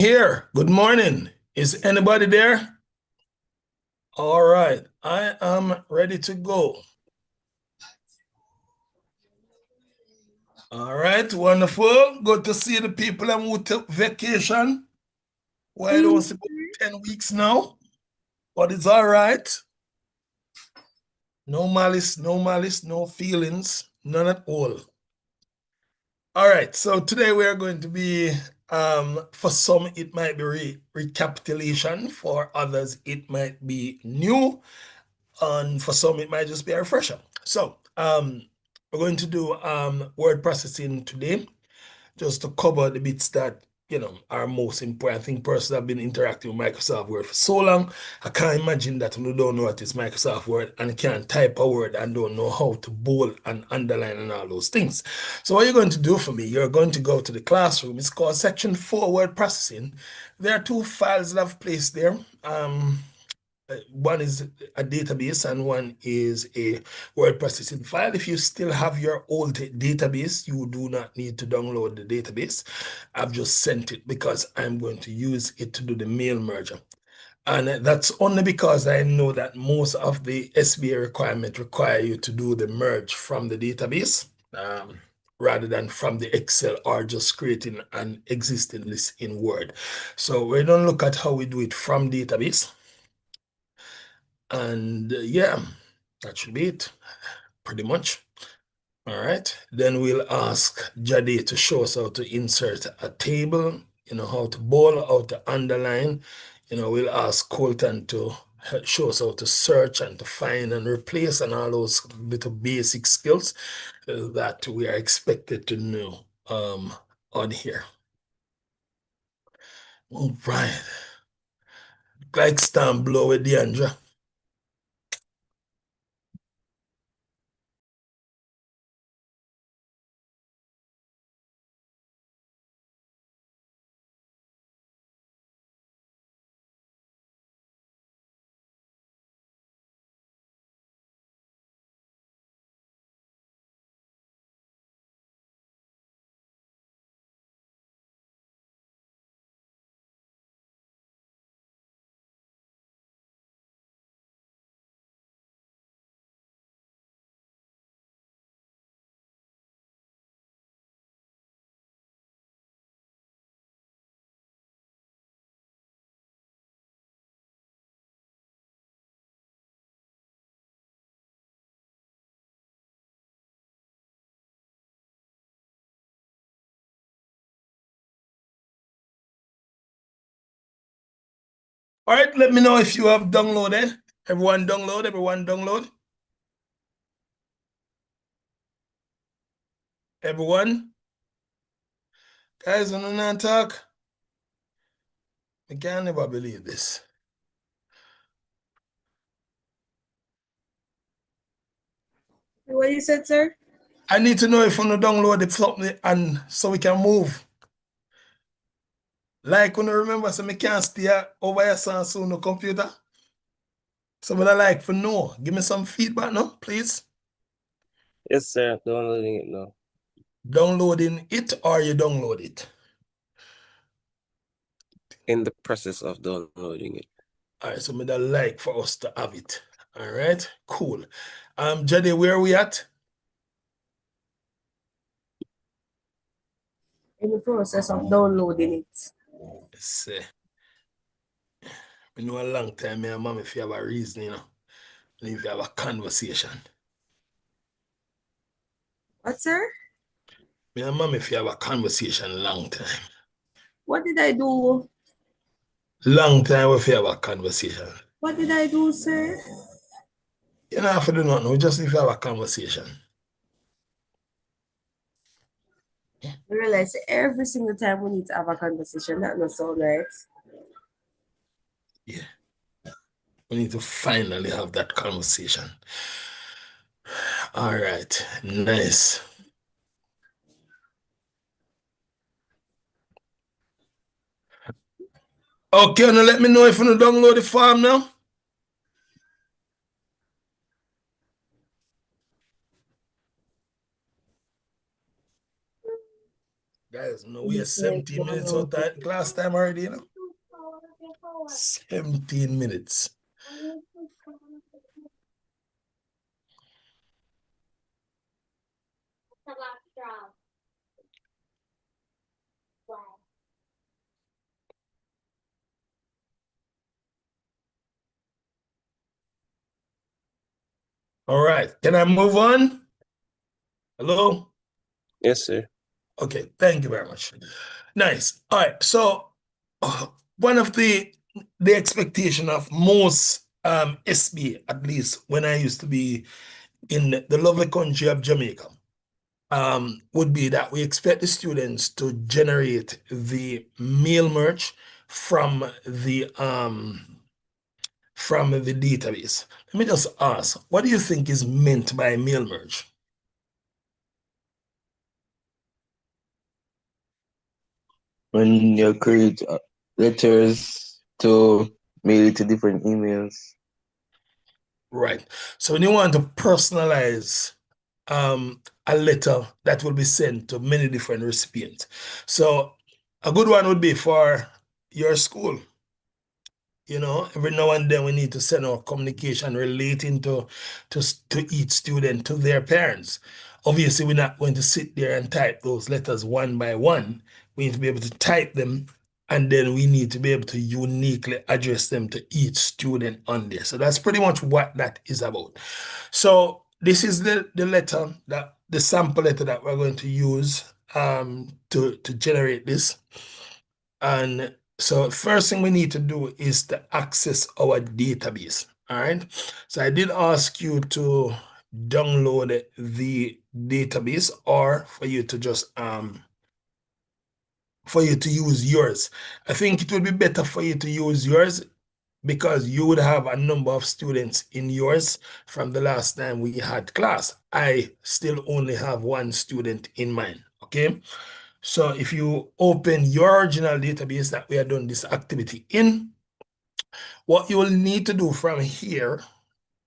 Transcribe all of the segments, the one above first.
Here, good morning. Is anybody there? All right, I am ready to go. All right, wonderful. Good to see the people who took vacation. Well, I don't see about 10 weeks now, but it's all right. No malice, no feelings, none at all. All right, so today we are going to be, for some, it might be recapitulation. For others, it might be new. And for some, it might just be a refresher. So we're going to do word processing today, just to cover the bits that are most important. I think persons have been interacting with Microsoft Word for so long. I can't imagine that you don't know what is Microsoft Word and can't type a word and don't know how to bold and underline and all those things. So what you're going to do for me, you're going to go to the classroom. It's called Section 4 Word Processing. There are two files that I've placed there. One is a database and one is a word processing file. If you still have your old database, you do not need to download the database. I've just sent it because I'm going to use it to do the mail merger. And that's only because I know that most of the SBA requirement require you to do the merge from the database rather than from the Excel or just creating an existing list in Word. So we're going to look at how we do it from database. And yeah, that should be it, pretty much. All right. Then we'll ask Jade to show us how to insert a table, how to bold, how to underline. We'll ask Colton to show us how to search and to find and replace and all those little basic skills that we are expected to know on here. All right. Like stamp blow with Deandra. All right, let me know if you have downloaded. Everyone download, everyone download. Everyone. Guys, on the talk. I can never believe this. What you said, sir? I need to know if you want to download it something and so we can move. Like when you remember, so I can't stay over here soon no computer. So what I like for know. Give me some feedback now, please. Yes, sir. Downloading it now. Downloading it or you download it? In the process of downloading it. All right, so me that like for us to have it. All right, cool. Jade, where are we at? In the process of downloading it. Let's see. We know a long time, me and mom, if you have a reason, if you have a conversation. What, sir? Me and mom, if you have a conversation long time. What did I do? Long time if you have a conversation. What did I do, sir? You don't have to do nothing. We just need to have a conversation. I realize every single time we need to have a conversation. That not sound right. Yeah. We need to finally have that conversation. All right. Nice. Okay, now let me know if you want to download the form now. Guys, guys. No, we are 17 minutes out of class time already, you know. 17 minutes. All right, can I move on? Hello? Yes, sir. Okay, thank you very much. Nice. All right, so one of the expectation of most SBA, at least when I used to be in the lovely country of Jamaica, would be that we expect the students to generate the meal merge from the database. Let me just ask, what do you think is meant by meal merge? When you create letters to mail it to different emails. Right. So when you want to personalize a letter that will be sent to many different recipients. So a good one would be for your school. You know, every now and then we need to send our communication relating to each student to their parents. Obviously, we're not going to sit there and type those letters one by one. We need to be able to type them, and then we need to be able to uniquely address them to each student on there. So that's pretty much what that is about. So this is the letter, that the sample letter that we're going to use to generate this. And so first thing we need to do is to access our database. All right. So I did ask you to download the database, or for you to just for you to use yours. I think it would be better for you to use yours, because you would have a number of students in yours from the last time we had class. I still only have one student in mine. Okay. So if you open your original database that we have done this activity in, what you will need to do from here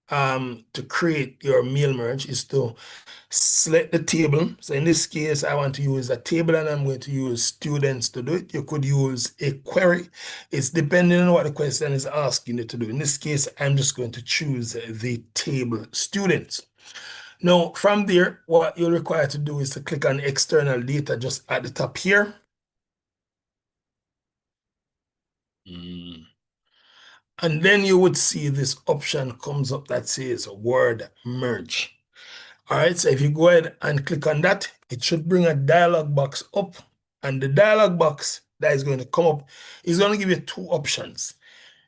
to create your meal merge is to select the table. So in this case, I want to use a table, and I'm going to use students to do it. You could use a query. It's depending on what the question is asking you to do. In this case, I'm just going to choose the table students. Now, from there, what you'll require to do is to click on external data just at the top here. And then you would see this option comes up that says word merge. All right, so if you go ahead and click on that, it should bring a dialog box up. And the dialog box that is going to come up is going to give you two options.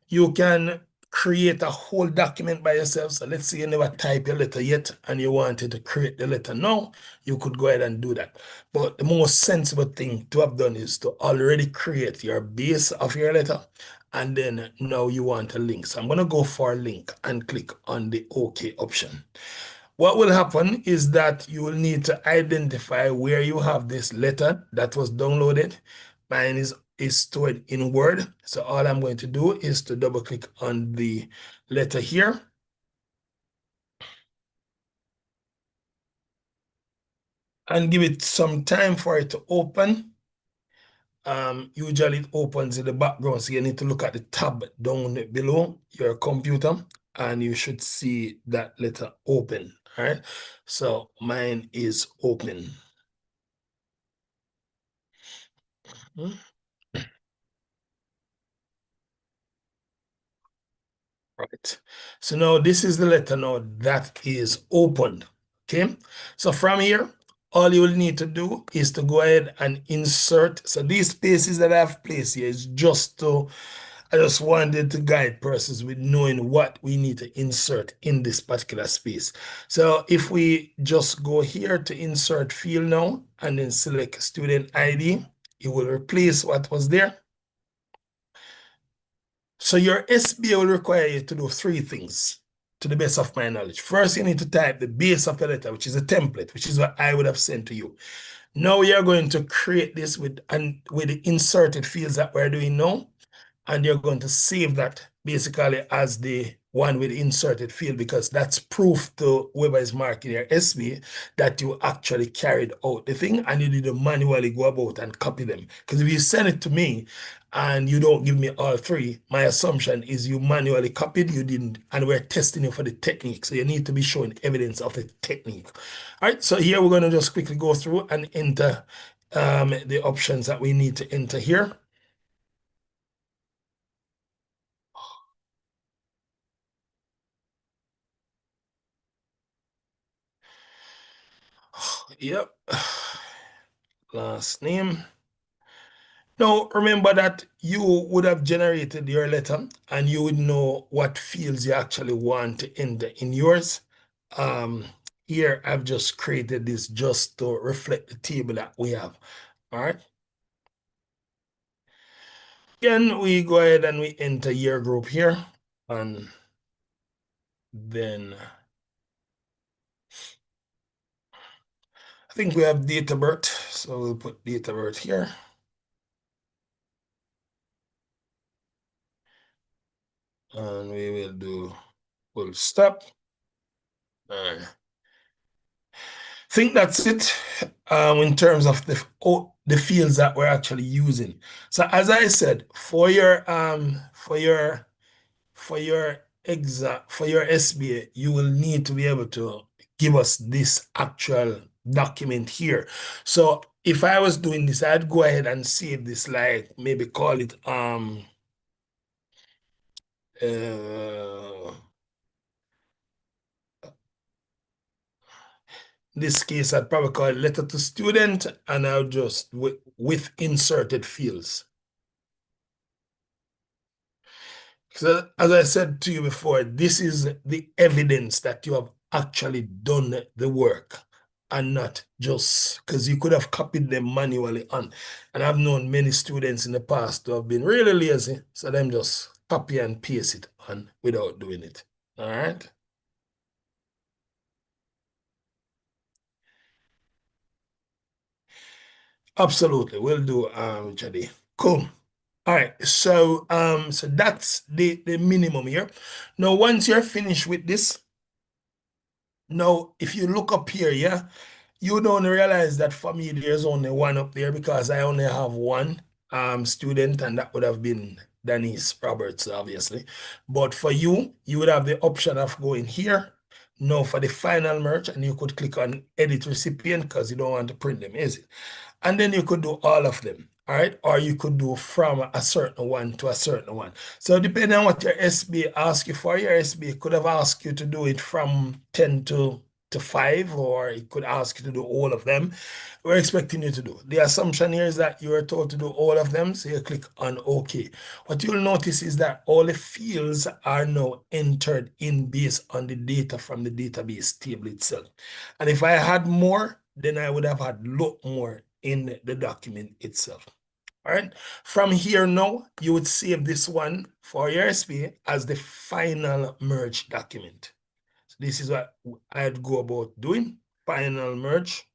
You can create a whole document by yourself. So let's say you never type your letter yet and you wanted to create the letter now, you could go ahead and do that. But the most sensible thing to have done is to already create your base of your letter, and then now you want a link. So I'm going to go for a link and click on the OK option. What will happen is that you will need to identify where you have this letter that was downloaded. Mine is stored in Word. So all I'm going to do is to double click on the letter here. And give it some time for it to open. Usually it opens in the background, so you need to look at the tab down below your computer, and you should see that letter open. All right, so mine is open. Right. So now this is the letter now that is opened. Okay. So from here, all you will need to do is to go ahead and insert. So these spaces that I've placed here is just to, I just wanted to guide persons with knowing what we need to insert in this particular space. So if we just go here to insert field now and then select student ID, it will replace what was there. So your SBA will require you to do three things, to the best of my knowledge. First, you need to type the base of the letter, which is a template, which is what I would have sent to you. Now you're going to create this with the inserted fields that we're doing now, and you're going to save that basically as the one with inserted field, because that's proof to whoever is marking your SB that you actually carried out the thing and you didn't manually go about and copy them. Because if you send it to me and you don't give me all three, my assumption is you manually copied, you didn't, and we're testing you for the technique. So you need to be showing evidence of the technique. All right, so here we're going to just quickly go through and enter the options that we need to enter here. Yep. Last name. Now, remember that you would have generated your letter and you would know what fields you actually want to enter in yours. Here, I've just created this just to reflect the table that we have. All right. Again, we go ahead and we enter year group here. And then I think we have date of birth. So we'll put date of birth here. And we will do full stop. I think that's it in terms of the fields that we're actually using. So as I said, for your SBA, you will need to be able to give us this actual document here. So if I was doing this, I'd go ahead and save this, like maybe call it this case, I'd probably call it letter to student, and I'll just with inserted fields. So as I said to you before, this is the evidence that you have actually done the work and not just because you could have copied them manually on. And I've known many students in the past who have been really lazy, so them just copy and paste it on without doing it. All right. Absolutely, we'll do, Jadi. Cool. All right, so so that's the minimum here. Now, once you're finished with this, now if you look up here, yeah, you don't realize that for me there's only one up there because I only have one student, and that would have been Denise Roberts, obviously. But for you, you would have the option of going here. Now for the final merge, and you could click on edit recipient because you don't want to print them, is it? And then you could do all of them, all right? Or you could do from a certain one to a certain one. So depending on what your SBA asks you for, your SBA could have asked you to do it from 10 to 5, or it could ask you to do all of them. We're expecting you to do. The assumption here is that you are told to do all of them, so you click on OK. What you'll notice is that all the fields are now entered in based on the data from the database table itself. And if I had more, then I would have had a lot more in the document itself. All right. From here now, you would save this one for your SBA as the final merge document. So this is what I'd go about doing. Final merge.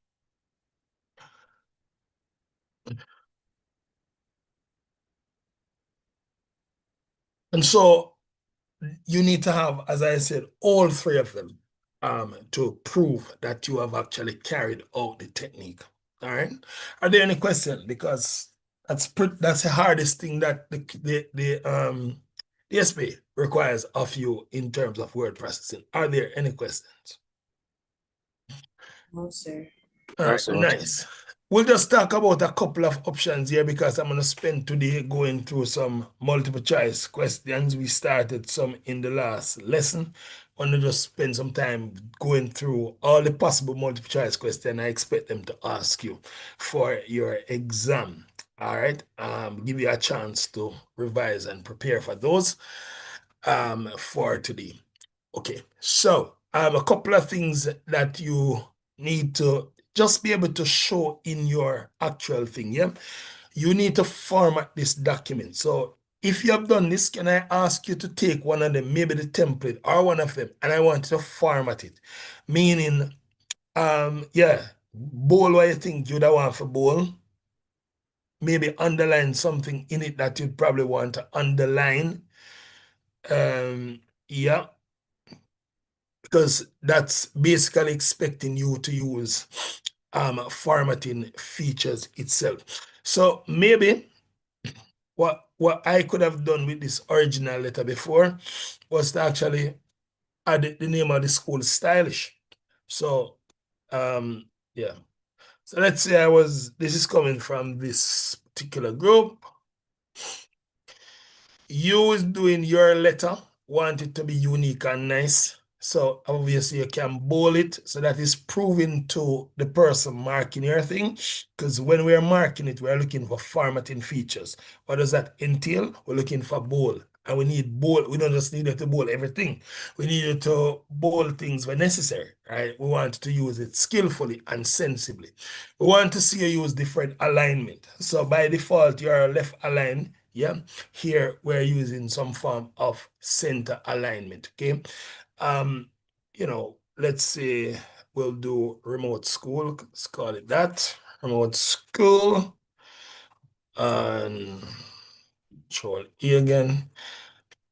And so you need to have, as I said, all three of them to prove that you have actually carried out the technique. All right. Are there any questions? Because that's the hardest thing that the SBA requires of you in terms of word processing. Are there any questions? No, sir. All right, Awesome. nice. We'll just talk about a couple of options here because I'm going to spend today going through some multiple choice questions. We started some in the last lesson. I'm going to just spend some time going through all the possible multiple choice questions I expect them to ask you for your exam. All right. Give you a chance to revise and prepare for those for today. Okay, so a couple of things that you need to just be able to show in your actual thing, yeah? You need to format this document. So if you have done this, can I ask you to take one of them, maybe the template or one of them, and I want you to format it. Meaning, yeah, bold what you think you'd want for bold. Maybe underline something in it that you'd probably want to underline. Yeah, because that's basically expecting you to use formatting features itself. So maybe what I could have done with this original letter before was to actually add the name of the school stylish. So yeah. So let's say this is coming from this particular group. You is doing your letter, want it to be unique and nice. So obviously you can bold it. So that is proving to the person marking your thing. Because when we're marking it, we're looking for formatting features. What does that entail? We're looking for bold. And we need bold. We don't just need it to bold everything. We need it to bold things when necessary, right? We want to use it skillfully and sensibly. We want to see you use different alignment. So by default, you're left aligned. Yeah, here we're using some form of center alignment. Okay, let's say we'll do remote school. Let's call it that, remote school, and Control E again.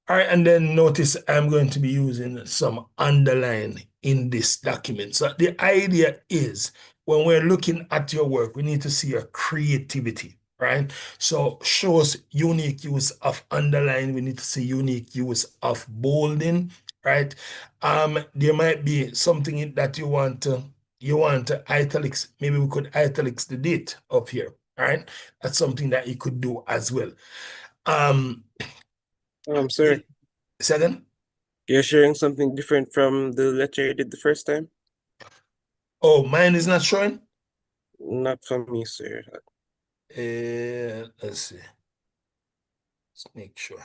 All right, and then notice I'm going to be using some underline in this document. So the idea is when we're looking at your work, we need to see your creativity, right? So shows unique use of underline. We need to see unique use of bolding, right? There might be something that you want to italics. Maybe we could italics the date up here, all right? That's something that you could do as well. Sir, Second. you're sharing something different from the letter you did the first time? Oh, mine is not showing? Not for me, sir. Let's see. Let's make sure.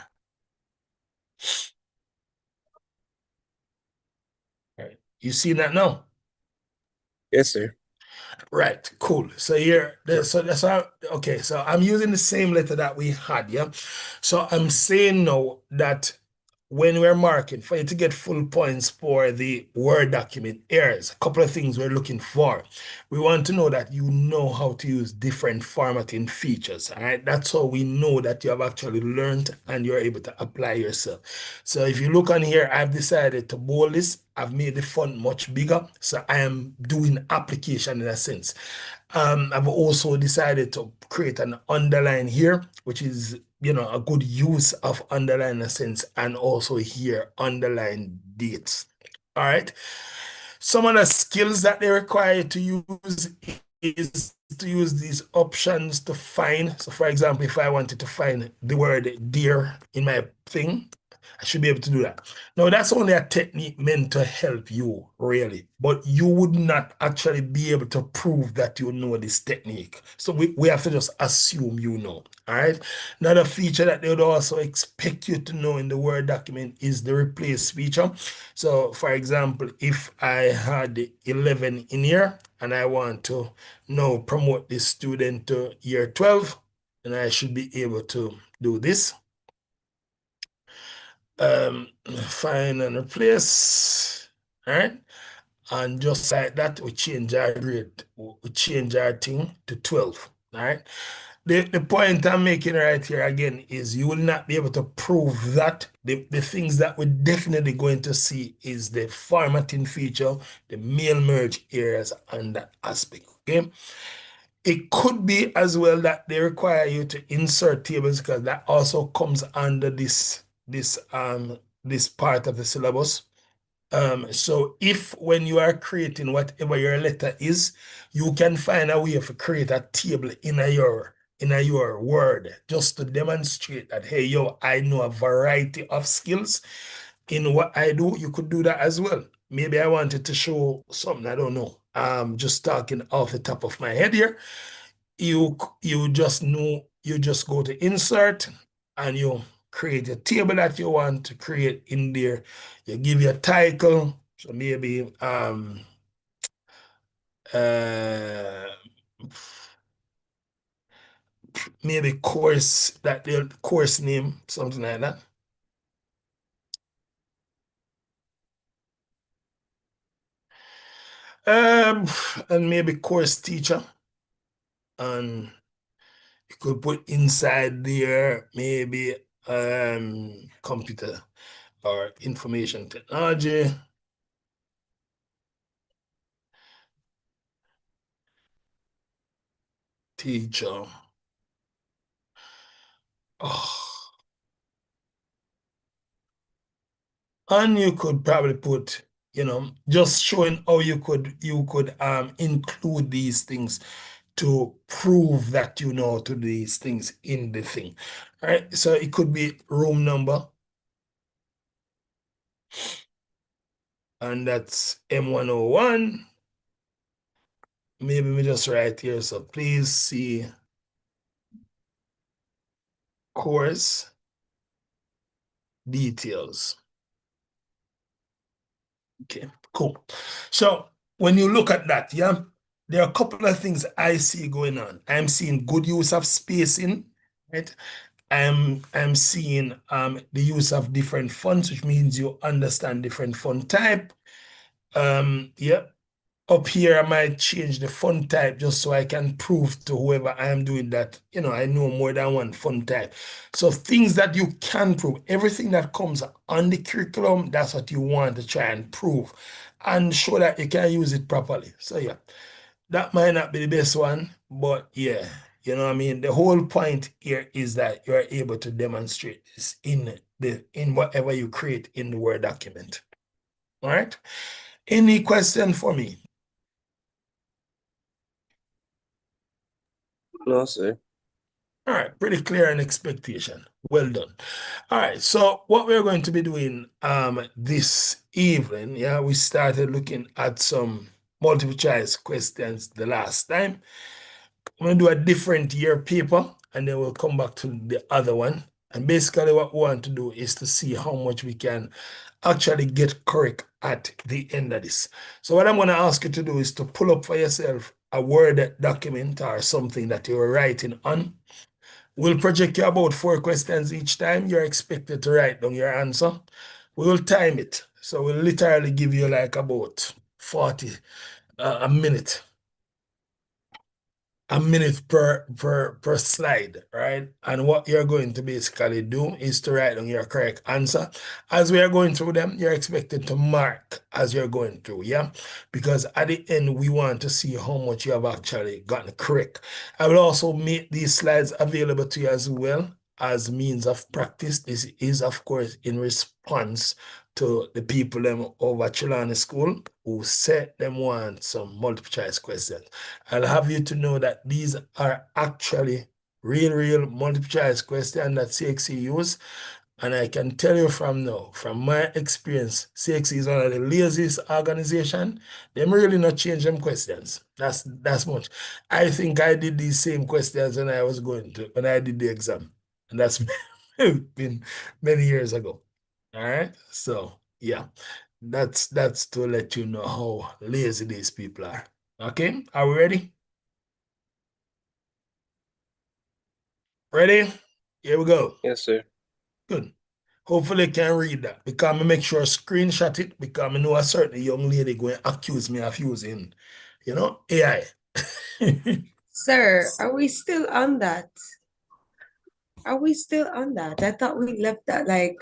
All right. You see that now? Yes, sir. Right, cool. So so that's how, okay, so I'm using the same letter that we had, yeah? So I'm saying now that when we're marking, for you to get full points for the Word document errors, a couple of things we're looking for. We want to know that you know how to use different formatting features, all right? That's how we know that you have actually learned and you're able to apply yourself. So if you look on here, I've decided to bold this. I've made the font much bigger, so I am doing application in a sense. I've also decided to create an underline here, which is a good use of underline in a sense, and also here underline dates. All right. Some of the skills that they require to use is to use these options to find. So for example, if I wanted to find the word dear in my thing, I should be able to do that. Now, that's only a technique meant to help you, really. But you would not actually be able to prove that you know this technique. So we have to just assume you know, all right? Another feature that they would also expect you to know in the Word document is the replace feature. So, for example, if I had 11 in here and I want to now promote this student to year 12, then I should be able to do this. Find and replace, all right? And just like that, we change our grade, we change our thing to 12, all right? The point I'm making right here again is you will not be able to prove that. The things that we're definitely going to see is the formatting feature, the mail merge areas, and that aspect, okay? It could be as well that they require you to insert tables because that also comes under this part of the syllabus. So if when you are creating whatever your letter is, you can find a way to create a table in your Word just to demonstrate that, hey, yo, I know a variety of skills in what I do. You could do that as well. Maybe I wanted to show something, I don't know. Just talking off the top of my head here. You just go to insert and you create a table that you want to create in there. You give your title, so maybe uh maybe course, that the course name, something like that. And maybe course teacher, and you could put inside there maybe computer or information technology. Teacher. Oh. And you could probably put, just showing how you could include these things to prove that you know to do these things in the thing. All right. So it could be room number. And that's M101. Maybe we just write here. So please see course details. Okay, cool. So when you look at that, yeah, there are a couple of things I see going on. I'm seeing good use of spacing, right? I'm seeing the use of different fonts, which means you understand different font type. Yeah, up here, I might change the font type just so I can prove to whoever I am doing that, I know more than one font type. So things that you can prove, everything that comes on the curriculum, that's what you want to try and prove and show that you can use it properly. So yeah, that might not be the best one, but yeah, you know what I mean? The whole point here is that you're able to demonstrate this in whatever you create in the Word document. All right? Any question for me? No, sir. All right, pretty clear an expectation. Well done. All right, so what we're going to be doing this evening, yeah, we started looking at some multiple choice questions the last time. I'm going to do a different year paper, and then we'll come back to the other one. And basically what we want to do is to see how much we can actually get correct at the end of this. So what I'm going to ask you to do is to pull up for yourself a Word document or something that you're writing on. We'll project you about 4 questions each time. You're expected to write down your answer. We will time it. So we'll literally give you like about 40, a minute per slide, right? And what you're going to basically do is to write down your correct answer. As we are going through them, you're expected to mark as you're going through, yeah? Because at the end, we want to see how much you have actually gotten correct. I will also make these slides available to you as well as means of practice. This is, of course, in response to the people them over Chilani School who said them want some multiple choice questions. I'll have you to know that these are actually real multiple choice questions that CXC use. And I can tell you from now, from my experience, CXC is one of the laziest organization. Them really not change them questions. That's much. I think I did these same questions when I did the exam. And that's been many years ago. All right. So yeah, that's to let you know how lazy these people are. Okay, are we ready? Ready? Here we go. Yes, sir. Good. Hopefully you can read that because I make sure I screenshot it because I know a certain young lady going to accuse me of using, AI. Sir, are we still on that? Are we still on that? I thought we left that like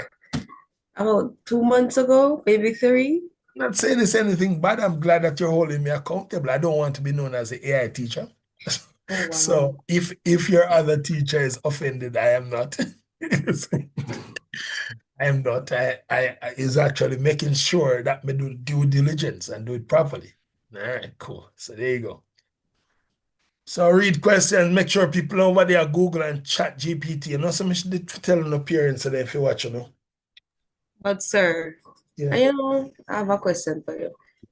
about 2 months ago, maybe 3. Not saying it's anything bad. I'm glad that you're holding me accountable. I don't want to be known as an AI teacher. Oh, wow. So if your other teacher is offended, I am not. I am not. I is actually making sure that me do due diligence and do it properly. All right, cool. So there you go. So read questions, make sure people over there Google and chat GPT. You know, so I should tell the parents that if you watch, But sir, Yeah. I have a question for you.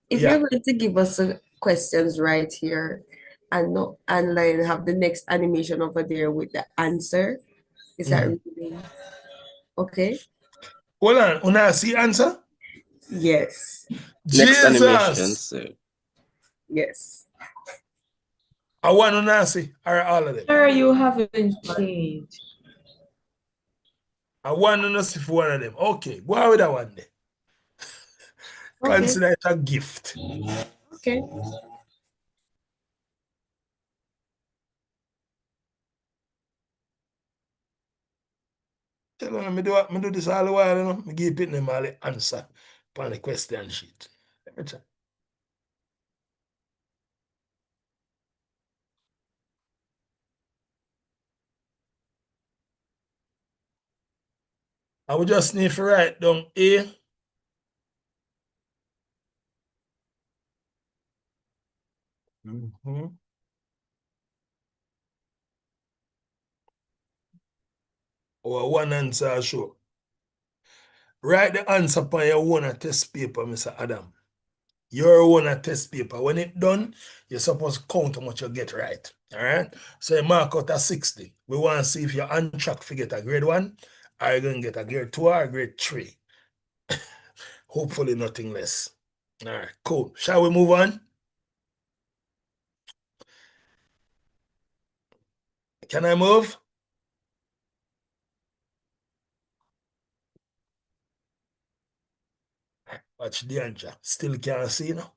If Yeah. you're going to give us questions right here and no and like have the next animation over there with the answer, is that really okay? Hold on. Una see answer? Yes. Next animation, Jesus. sir. Yes. I want Una see or all of them. Sir, you haven't changed. I want Una see for one of them. Okay, go on with that one then. Okay. Consider it a gift. Okay. Tell them me do this all the while, you know. Me give it them all the answer upon the question sheet. Let me check. I would just need to write down A. Or one answer show. Write the answer upon your own test paper, Mr. Adam. Your own test paper. When it's done, you're supposed to count how much you get right. All right. So you mark out a 60. We want to see if you're on track to get a grade 1, or you're going to get a grade 2 or a grade 3. Hopefully nothing less. All right, cool. Shall we move on? Can I move? Watch the answer. Still can't see now.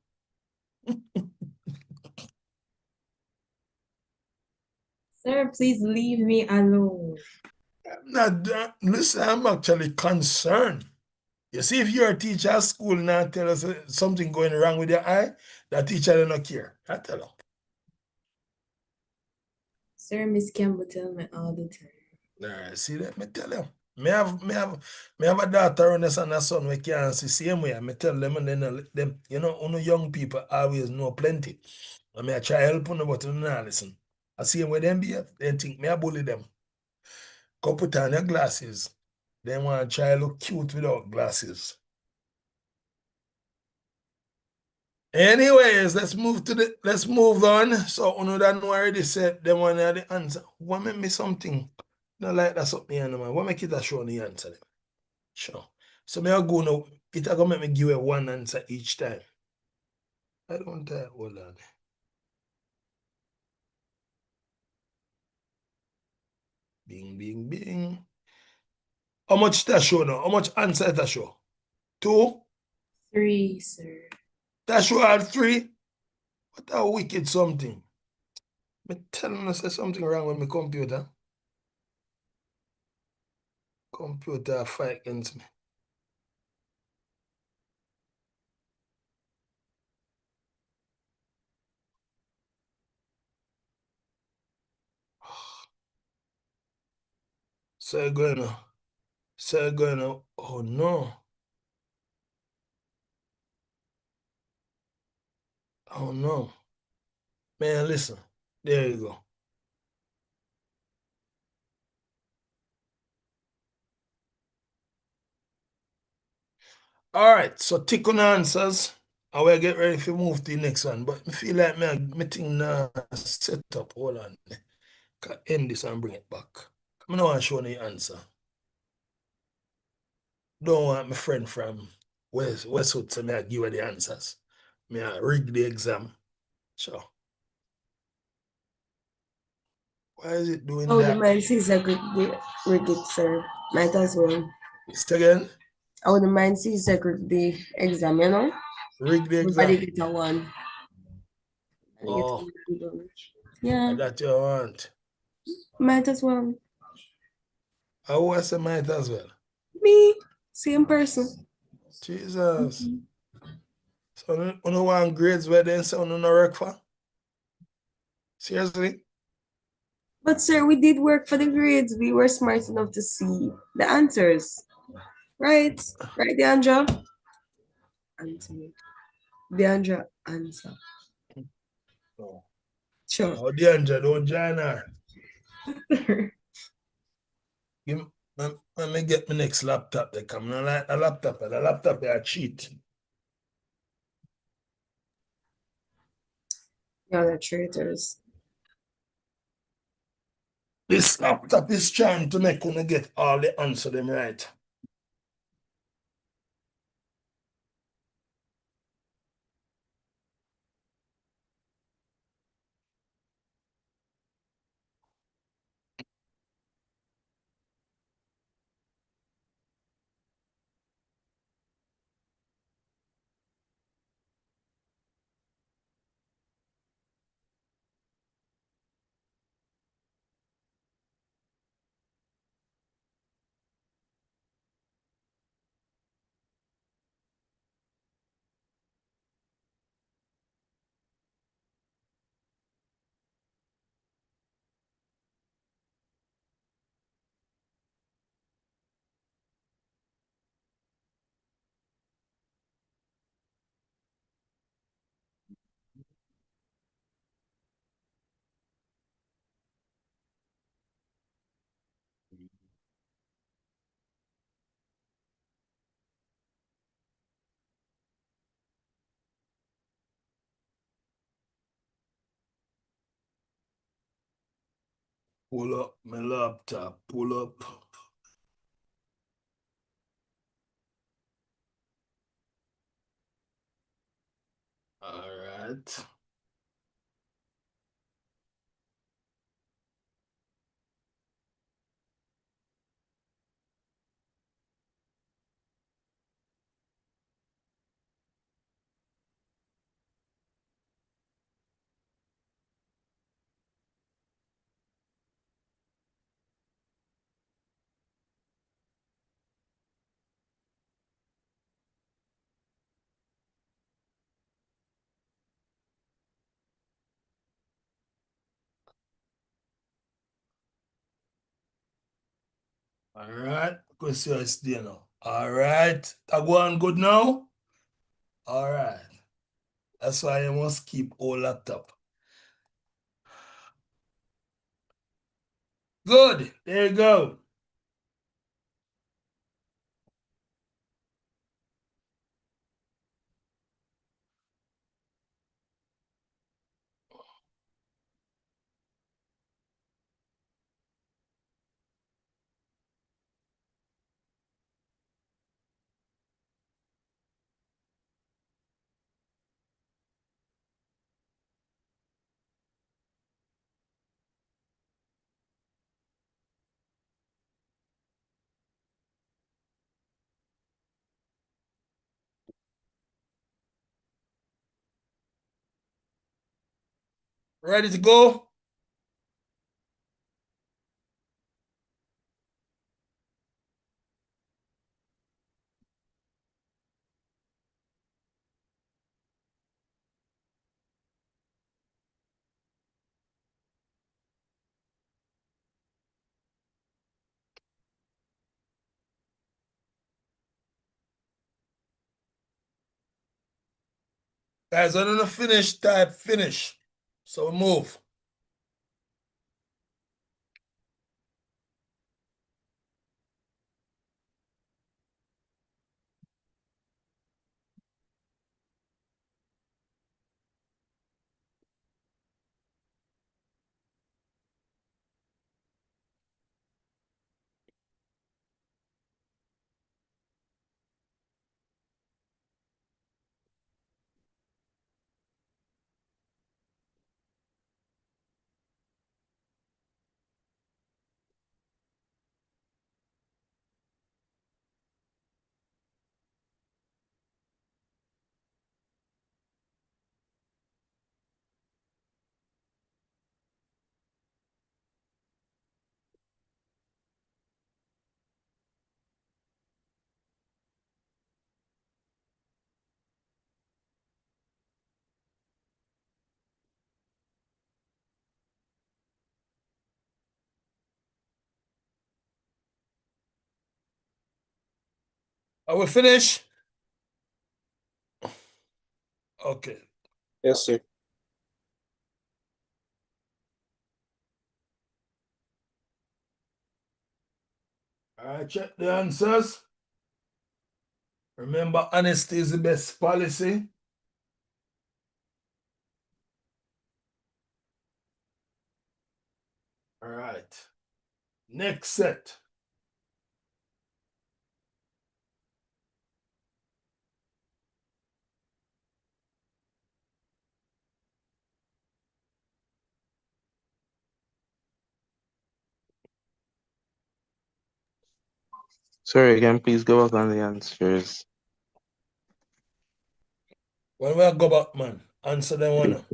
Sir, please leave me alone. Listen, I'm actually concerned. You see, if you're a teacher at school now tell us something going wrong with your eye, that teacher don't not care. I tell her. Sir, Miss Campbell tell me all the time. All right, see that? Me tell them. Me have a daughter and a son we can't see same way. Me tell them and then I let them, you know, young people always know plenty. I mean, I try help them, but they don't listen. I see them with them behave, they think me I bully them. Go put on your glasses. They want to try look cute without glasses. Anyways, let's move on. So you know that already said them one of the answer. What make me something? No like that's up me and man. What make it a show the answer them? Sure. So me I go now. It gonna make me give you one answer each time. I don't hold on. Bing, bing, bing. How much that show now? How much answer that show? 2? 3, sir. That show had 3? What a wicked something. Me telling us there's something wrong with my computer. Computer fight against me. So you're going to, oh no. Oh no. Man, listen. There you go. All right, so tick on answers. I will get ready to move to the next one. But I feel like me thing now set up. Hold on. Can end this and bring it back. I don't want to show the answer. Don't want my friend from Westwood to me give her the answers. Me I rig the exam. So why is it doing Oh, the that? man CSEC rig it, sir. Might as well. Say again? Oh, the man CSEC rig the exam, you know? Rig the Everybody exam. get a 1. Oh, Yeah, that you want. might as well. I was say might as well. Me, same person. Jesus. So you know want grades where they say you no work for? Seriously? But sir, we did work for the grades. We were smart enough to see the answers. Right? Right, Deandra? Answer. Deandra, answer. No. Sure. Oh, Deandra, don't join her. Let me get my next laptop. They come like a laptop. The laptop they are cheat. Y'all are traitors. This laptop is trying to make you get all the answer them right. Pull up my laptop. Pull up. All right. All right. Question is there now. All right. That one good now? All right. That's why you must keep all laptop. Good. There you go. Ready to go? Guys, I don't know finish, type finish. So move. Are we finished? Okay. Yes, sir. All right, check the answers. Remember, honesty is the best policy. All right. Next set. Sorry, again, please go back on the answers. When we go back, man, answer them one.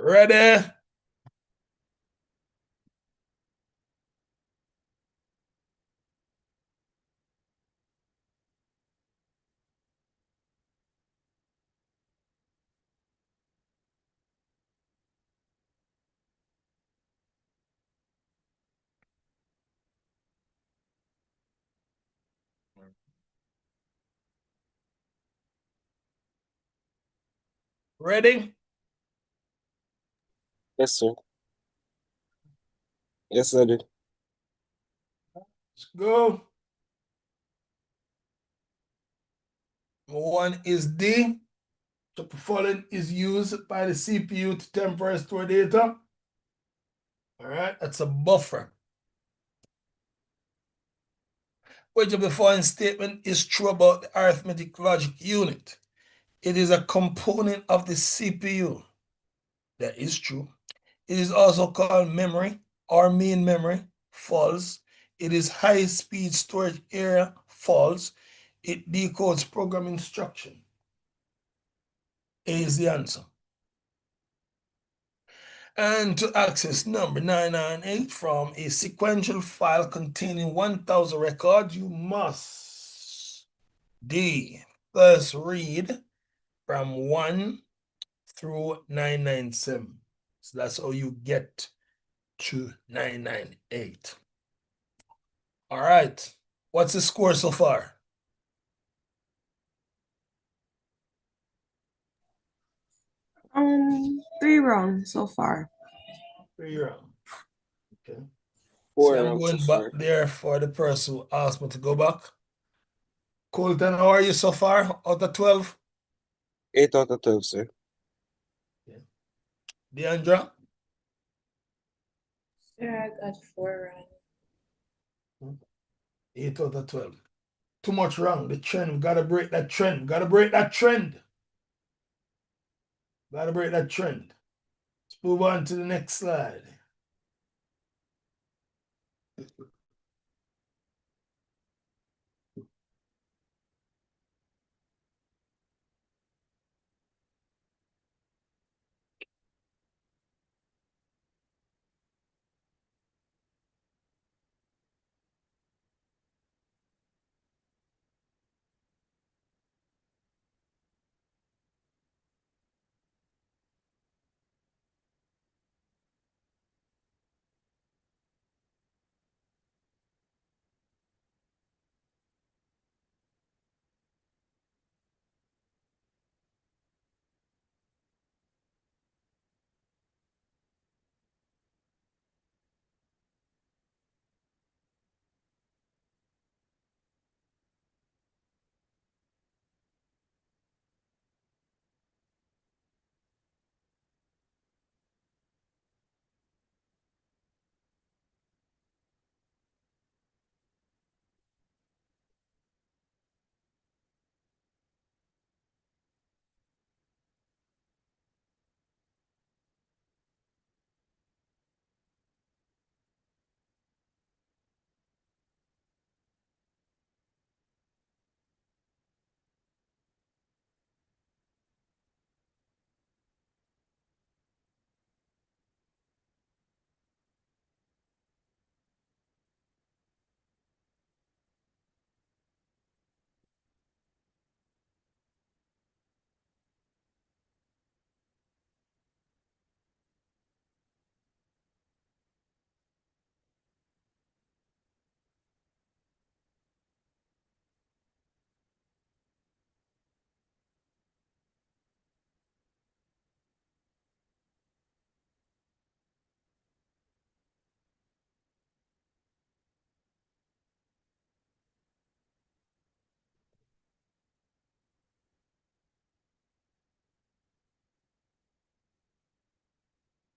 Ready? Ready? Yes, sir. Yes, I did. Let's go. One is D. The following is used by the CPU to temporarily store data. All right, that's a buffer. Which of the following statement is true about the arithmetic logic unit? It is a component of the CPU. That is true. It is also called memory or main memory. False. It is high-speed storage area. False. It decodes program instruction. A is the answer. And to access number 998 from a sequential file containing 1,000 records, you must D. First read from 1 through 997. So that's how you get to 998. All right. What's the score so far? Three wrong so far. 3 wrong. Okay. 4 See, I'm rounds so going back far. there for the person who asked me to go back. Colton, how are you so far out of 12? 8 out of 12, sir. Deandra? Sir, I got 4 wrong. 8 out of 12. Too much wrong. The trend. We gotta break that trend. Gotta break that trend. Gotta break that trend. Let's move on to the next slide.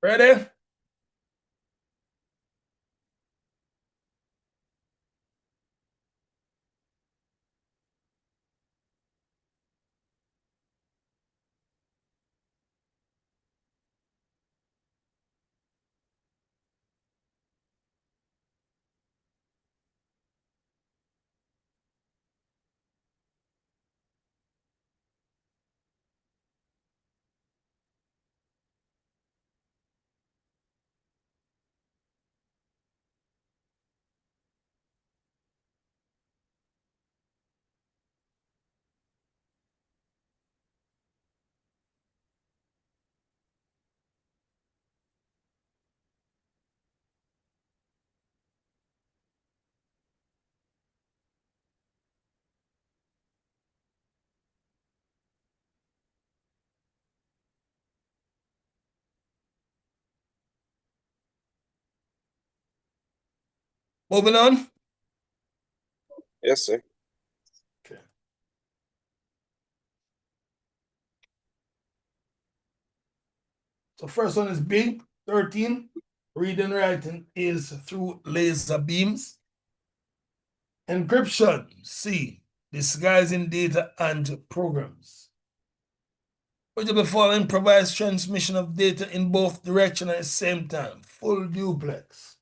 Ready? Moving on. Yes, sir. Okay. So first one is B, 13. Reading and writing is through laser beams. Encryption, C, disguising data and programs. Which of the following provides transmission of data in both directions at the same time? Full duplex.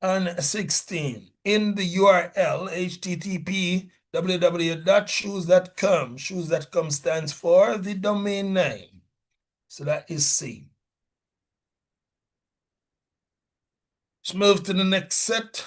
And 16, in the URL http www.shoes.com. Shoes.com stands for the domain name. So that is C. Let's move to the next set.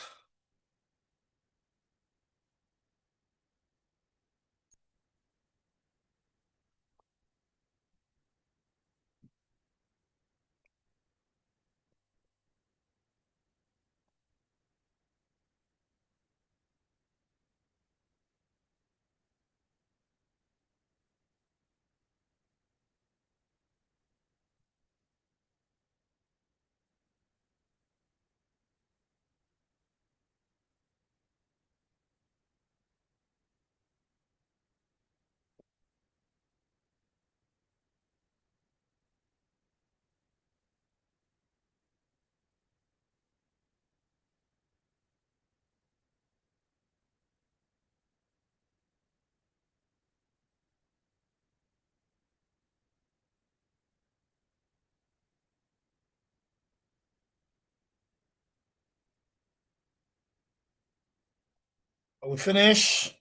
Are we finished?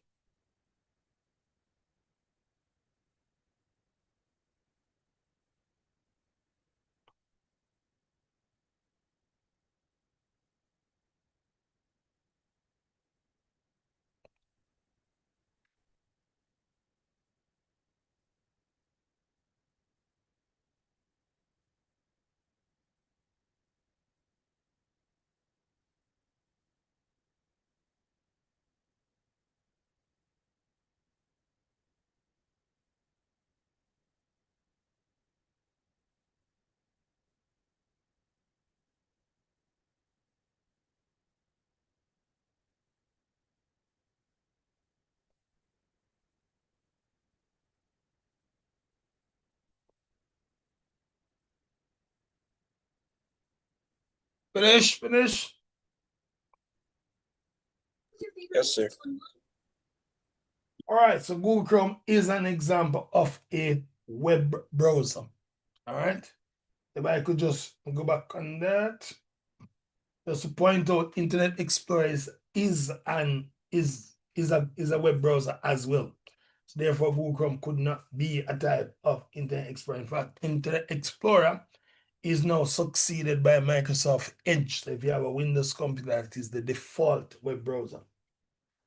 Finish. Yes, sir. All right, so Google Chrome is an example of a web browser. All right. If I could just go back on that. Just to point out, Internet Explorer is a web browser as well. So therefore, Google Chrome could not be a type of Internet Explorer. In fact, Internet Explorer is now succeeded by Microsoft Edge. So if you have a Windows computer, that is the default web browser.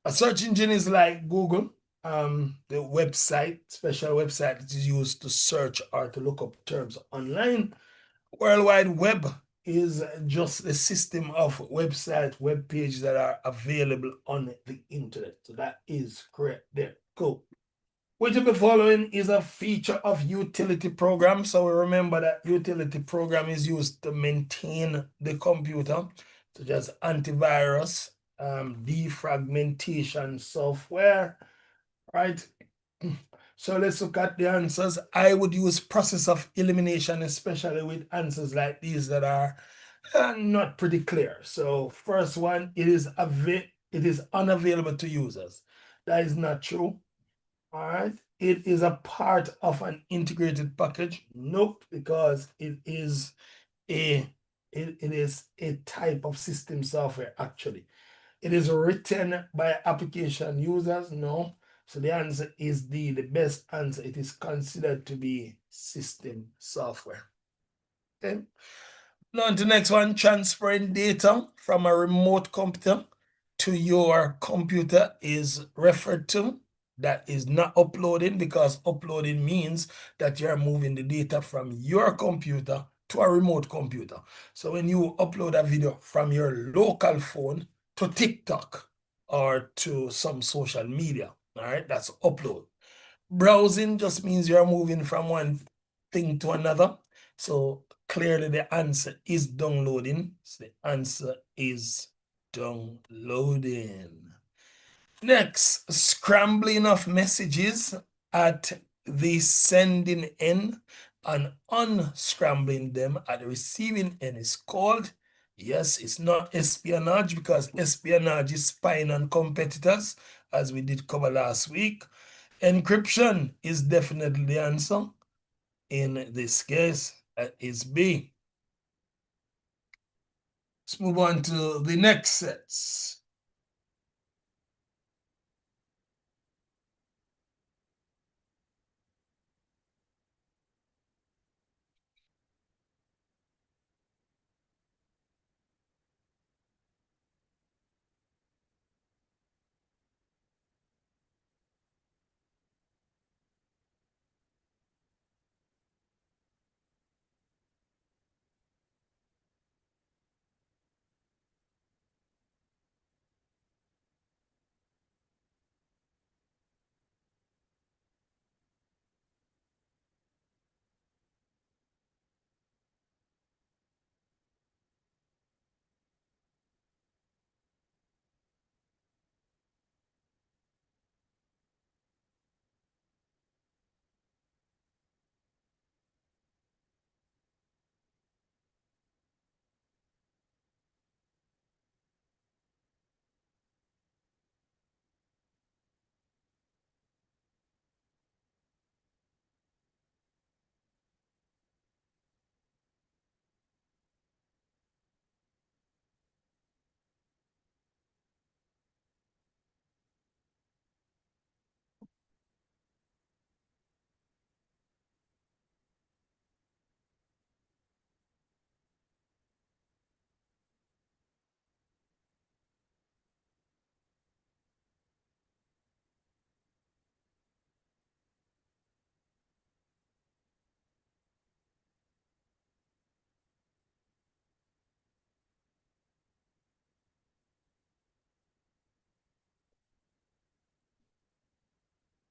A search engine is like Google, the website, special website that is used to search or to look up terms online. World Wide Web is just a system of websites, web pages that are available on the internet. So that is correct there. Cool. Which of the following is a feature of utility program? So remember that utility program is used to maintain the computer, such as antivirus, defragmentation software, right? So let's look at the answers. I would use process of elimination, especially with answers like these that are not pretty clear. So first one, it is unavailable to users. That is not true. All right. It is a part of an integrated package. Nope, because it is a type of system software actually. It is written by application users. No. So the answer is D, the best answer. It is considered to be system software. Okay. Now on to the next one, transferring data from a remote computer to your computer is referred to. That is not uploading, because uploading means that you're moving the data from your computer to a remote computer. So when you upload a video from your local phone to TikTok or to some social media, all right, that's upload. Browsing just means you're moving from one thing to another. So clearly the answer is downloading. So the answer is downloading. Next, scrambling of messages at the sending end and unscrambling them at the receiving end is called, yes, it's not espionage, because espionage is spying on competitors, as we did cover last week. Encryption is definitely the answer. In this case, that is B. Let's move on to the next sets.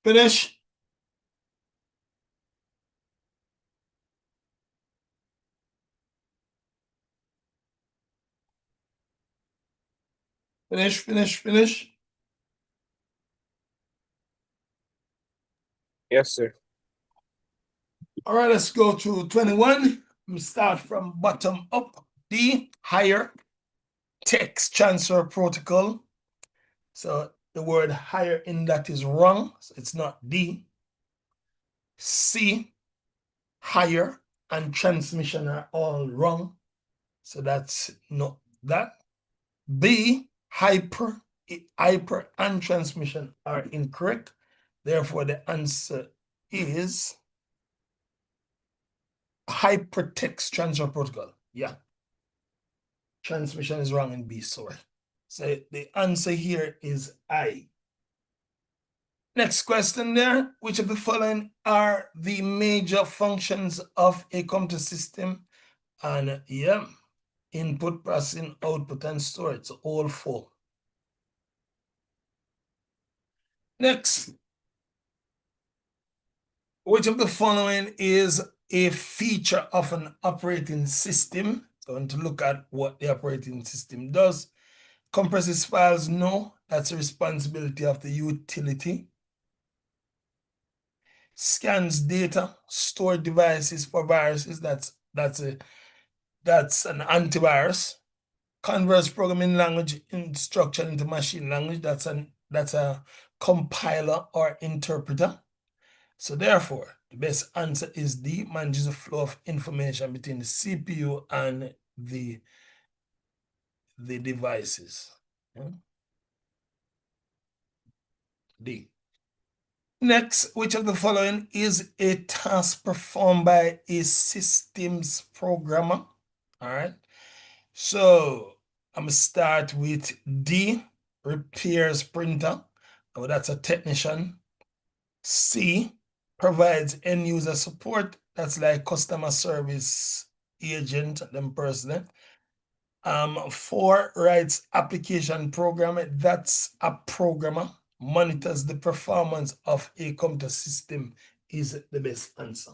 Finish. Finish. Yes, sir. All right, let's go to 21. We start from bottom up. D, higher text transfer protocol. So the word higher in that is wrong. So it's not D. C, higher and transmission are all wrong. So that's not that. B, hyper and transmission are incorrect. Therefore, the answer is hypertext transfer protocol. Yeah. Transmission is wrong in B, sorry. So the answer here is I. Next question there. Which of the following are the major functions of a computer system? And yeah, input, processing, output, and storage. So all four. Next. Which of the following is a feature of an operating system? So I want to look at what the operating system does. Compresses files, no. That's a responsibility of the utility. Scans data, store devices for viruses. That's an antivirus. Converts programming language instruction into machine language. That's a compiler or interpreter. So therefore, the best answer is D, manages the flow of information between the CPU and the devices. D. Next, which of the following is a task performed by a systems programmer? All right. So I'm gonna start with D, repairs printer. Oh, that's a technician. C, provides end user support. That's like customer service agent, them person. 4, writes application program. That's a programmer. Monitors the performance of a computer system is the best answer.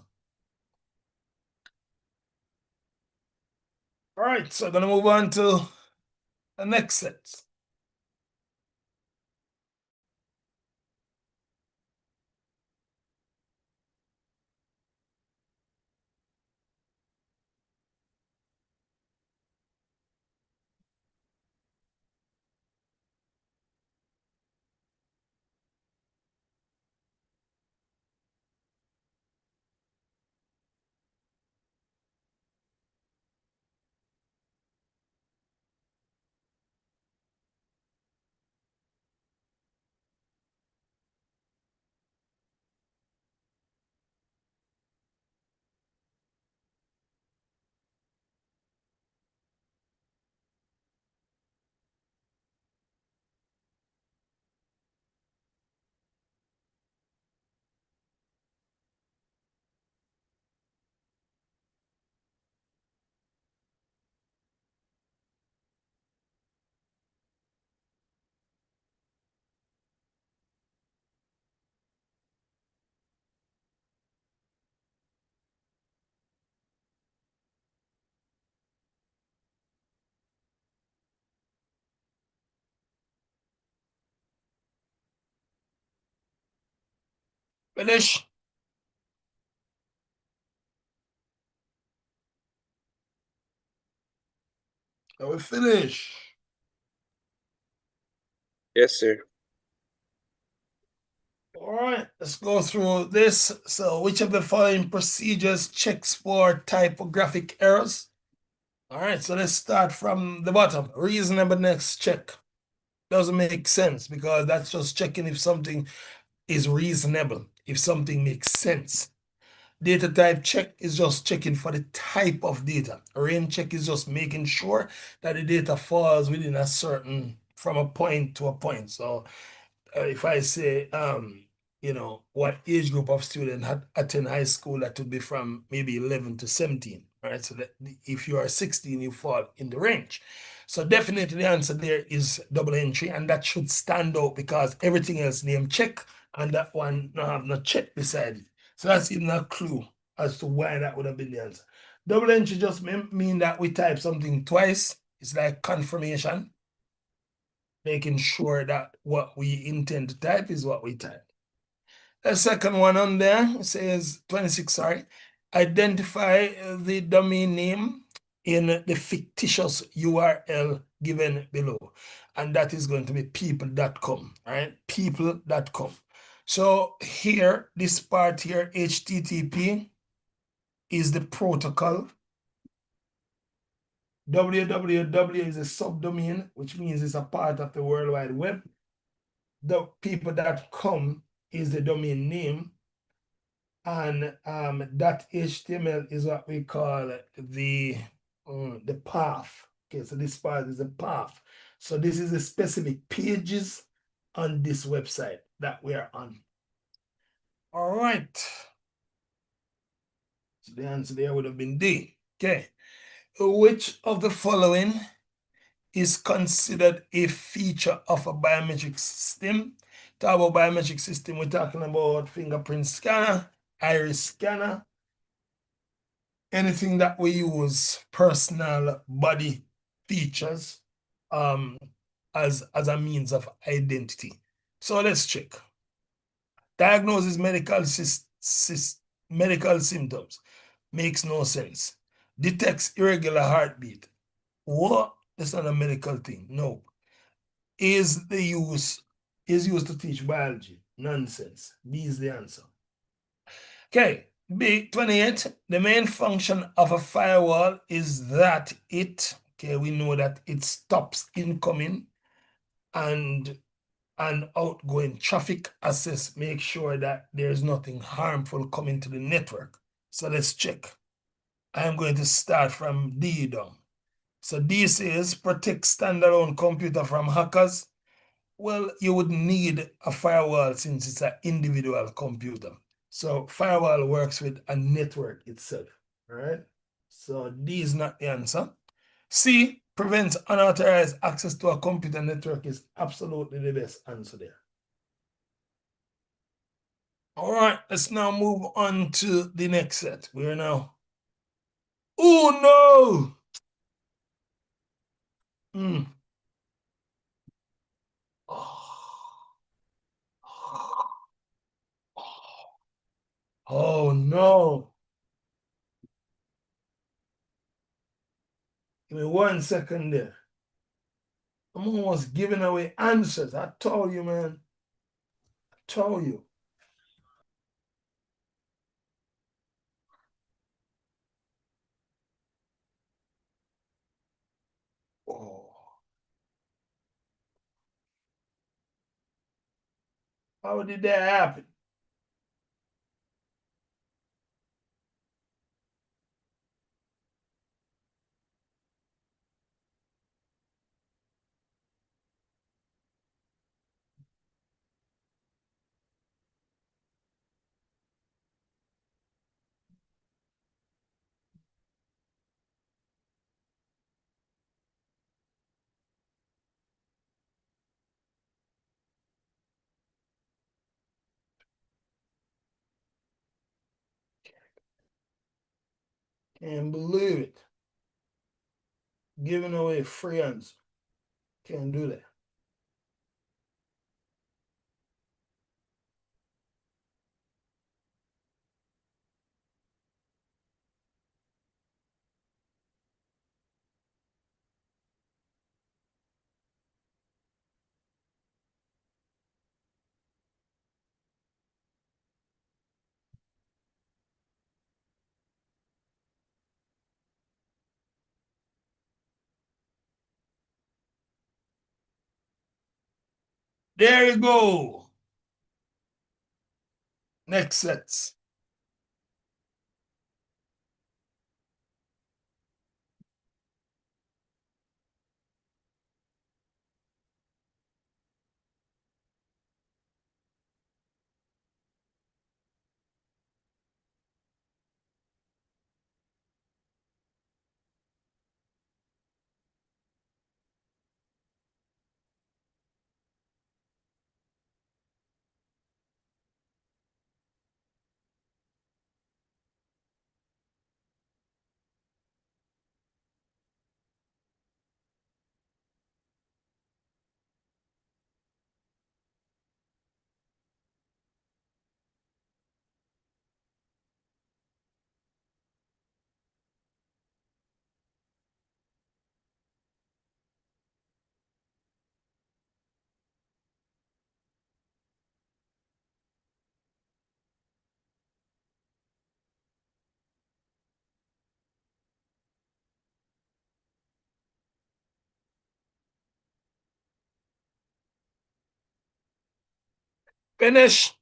All right, so I'm gonna move on to the next set. Finish. Are we finish? Yes, sir. All right, let's go through this. So, which of the following procedures checks for typographic errors? All right, so let's start from the bottom. Reasonableness check. Doesn't make sense because that's just checking if something is reasonable, if something makes sense. Data type check is just checking for the type of data. Range check is just making sure that the data falls within a certain, from a point to a point. So if I say, what age group of student had attend high school, that would be from maybe 11 to 17, right? So that if you are 16, you fall in the range. So definitely the answer there is double entry, and that should stand out because everything else name check, and that one no have no check beside it. So that's even a clue as to why that would have been the answer. Double entry just mean that we type something twice. It's like confirmation, making sure that what we intend to type is what we type. The second one on there says 26, sorry. Identify the domain name in the fictitious URL given below. And that is going to be people.com, right? People.com. So here, this part here, HTTP, is the protocol. www is a subdomain, which means it's a part of the World Wide Web. The people.com is the domain name, and that HTML is what we call the path. Okay, so this part is a path. So this is the specific pages on this website that we are on. All right. So the answer there would have been D. Okay. Which of the following is considered a feature of a biometric system? Talk about biometric system, we're talking about fingerprint scanner, iris scanner, anything that we use personal body features as a means of identity. So let's check. Diagnosis medical symptoms. Makes no sense. Detects irregular heartbeat. What? That's not a medical thing. No. Is used to teach biology. Nonsense. B is the answer. Okay, B28. The main function of a firewall is that we know that it stops incoming and outgoing traffic, assess, make sure that there's nothing harmful coming to the network. So let's check. I'm going to start from D down. So D says protect standalone computer from hackers. Well, you would need a firewall since it's an individual computer. So firewall works with a network itself, all right? So D is not the answer. C, prevents unauthorized access to a computer network is absolutely the best answer there. All right, let's now move on to the next set. We're now, oh no! Mm. Oh no. Give me 1 second there. I'm almost giving away answers. I told you, man. I told you. Oh. How did that happen? Can't believe it. Giving away free answer. Can't do that. There you go. Next sets. Finish.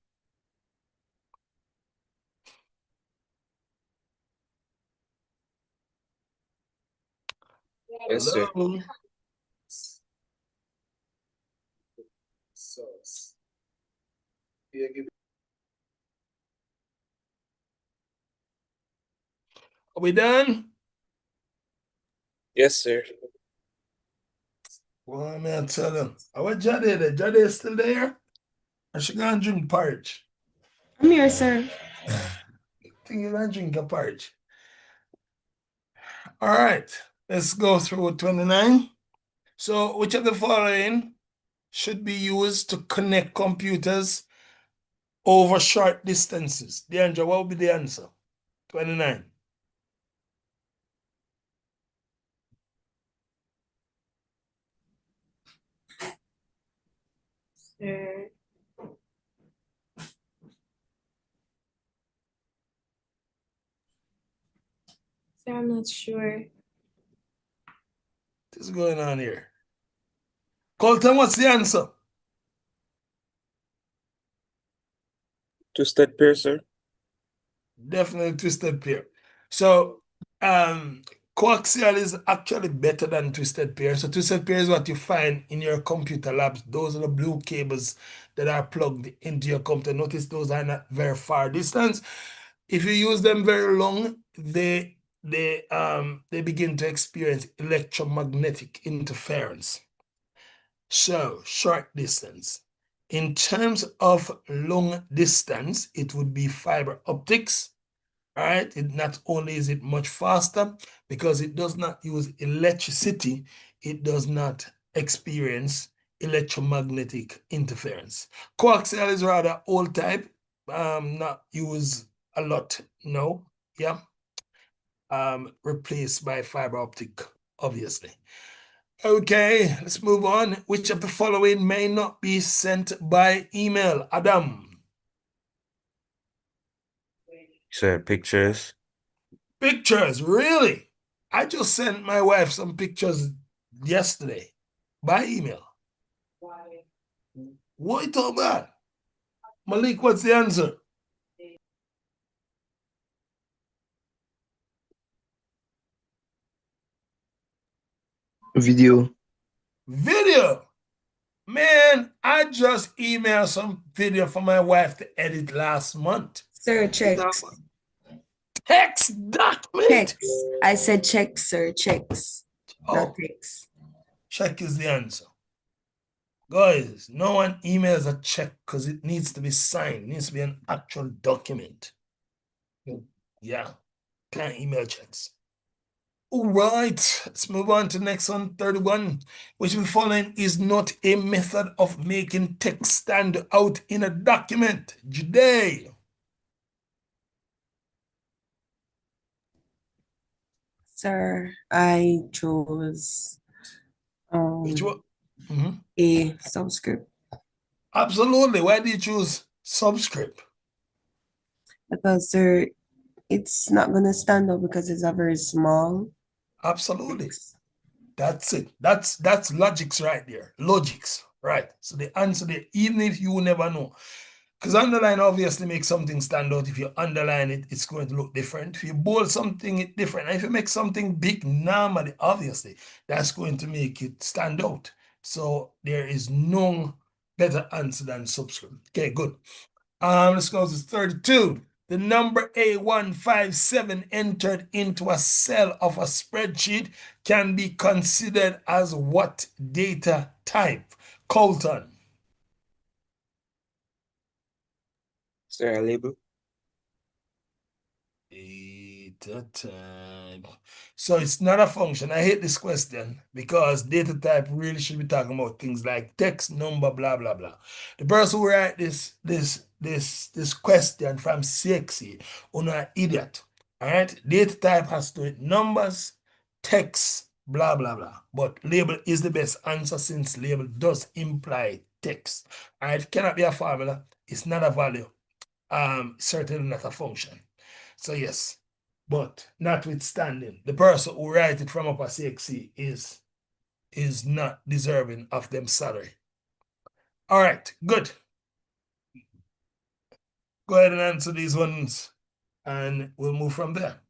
Yes, sir. Hello. Are we done? Yes, sir. Well, I'm gonna tell them. What Jade there? Jade is still there? Or she gonna drink porridge? I'm here, sir. Think you're gonna drink a porridge. All right, let's go through 29. So, which of the following should be used to connect computers over short distances? Deandra, what would be the answer? 29. Sir. Sir, I'm not sure. What's going on here? Colton, what's the answer? Twisted pair, sir. Definitely twisted pair. So, coaxial is actually better than twisted pair. So, twisted pair is what you find in your computer labs. Those are the blue cables that are plugged into your computer. Notice those are not very far distance. If you use them very long, they begin to experience electromagnetic interference. So, short distance. In terms of long distance, it would be fiber optics. All right, it not only is it much faster because it does not use electricity, it does not experience electromagnetic interference. Coaxial is rather old type, not used a lot now, yeah. Replaced by fiber optic, obviously. Okay, let's move on. Which of the following may not be sent by email? Adam. Sir, pictures. Pictures, really? I just sent my wife some pictures yesterday by email. What are you talking about? Malik, what's the answer? Video. Video. Man, I just emailed some video for my wife to edit last month. Sir, checks. Text document. Checks. I said checks, sir. Checks. Not Oh, text. check is the answer. Guys, no one emails a check because it needs to be signed. It needs to be an actual document. Yeah, can't email checks. All right, let's move on to next one, 31. Which of the following is not a method of making text stand out in a document? Jade. Sir, I chose Which one? Mhm. a subscript Absolutely. Why did you choose subscript? because, sir, it's not gonna stand out because it's a very small Absolutely. text. That's it. That's logics right there. Logics, right? So the answer there, even if you never know, because underline obviously makes something stand out. If you underline it, it's going to look different. If you bold something, it's different. And if you make something big normally, obviously, that's going to make it stand out. So there is no better answer than subscript. Okay, good. Let's go to 32. The number A157 entered into a cell of a spreadsheet can be considered as what data type? Colton. Sir, a label. Data type. So it's not a function. I hate this question because data type really should be talking about things like text, number, blah, blah, blah. The person who write this question from CSEC, an idiot. All right. Data type has to do numbers, text, blah, blah, blah. But label is the best answer since label does imply text. All right. It cannot be a formula. It's not a value. Certainly not a function. So yes, but notwithstanding, the person who write it from upper CXC is not deserving of them salary. All right, good. Go ahead and answer these ones, and we'll move from there.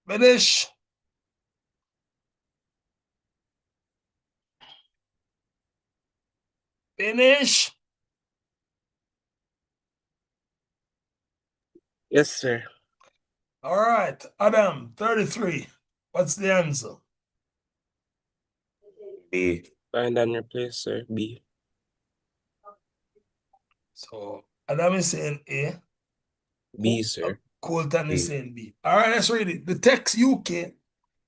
Finish. Finish. Yes, sir. All right, Adam, 33. What's the answer? B. Find and replace, sir. B. So Adam is saying A. B, sir. Colton is B. saying B. All right, let's read it. The text UK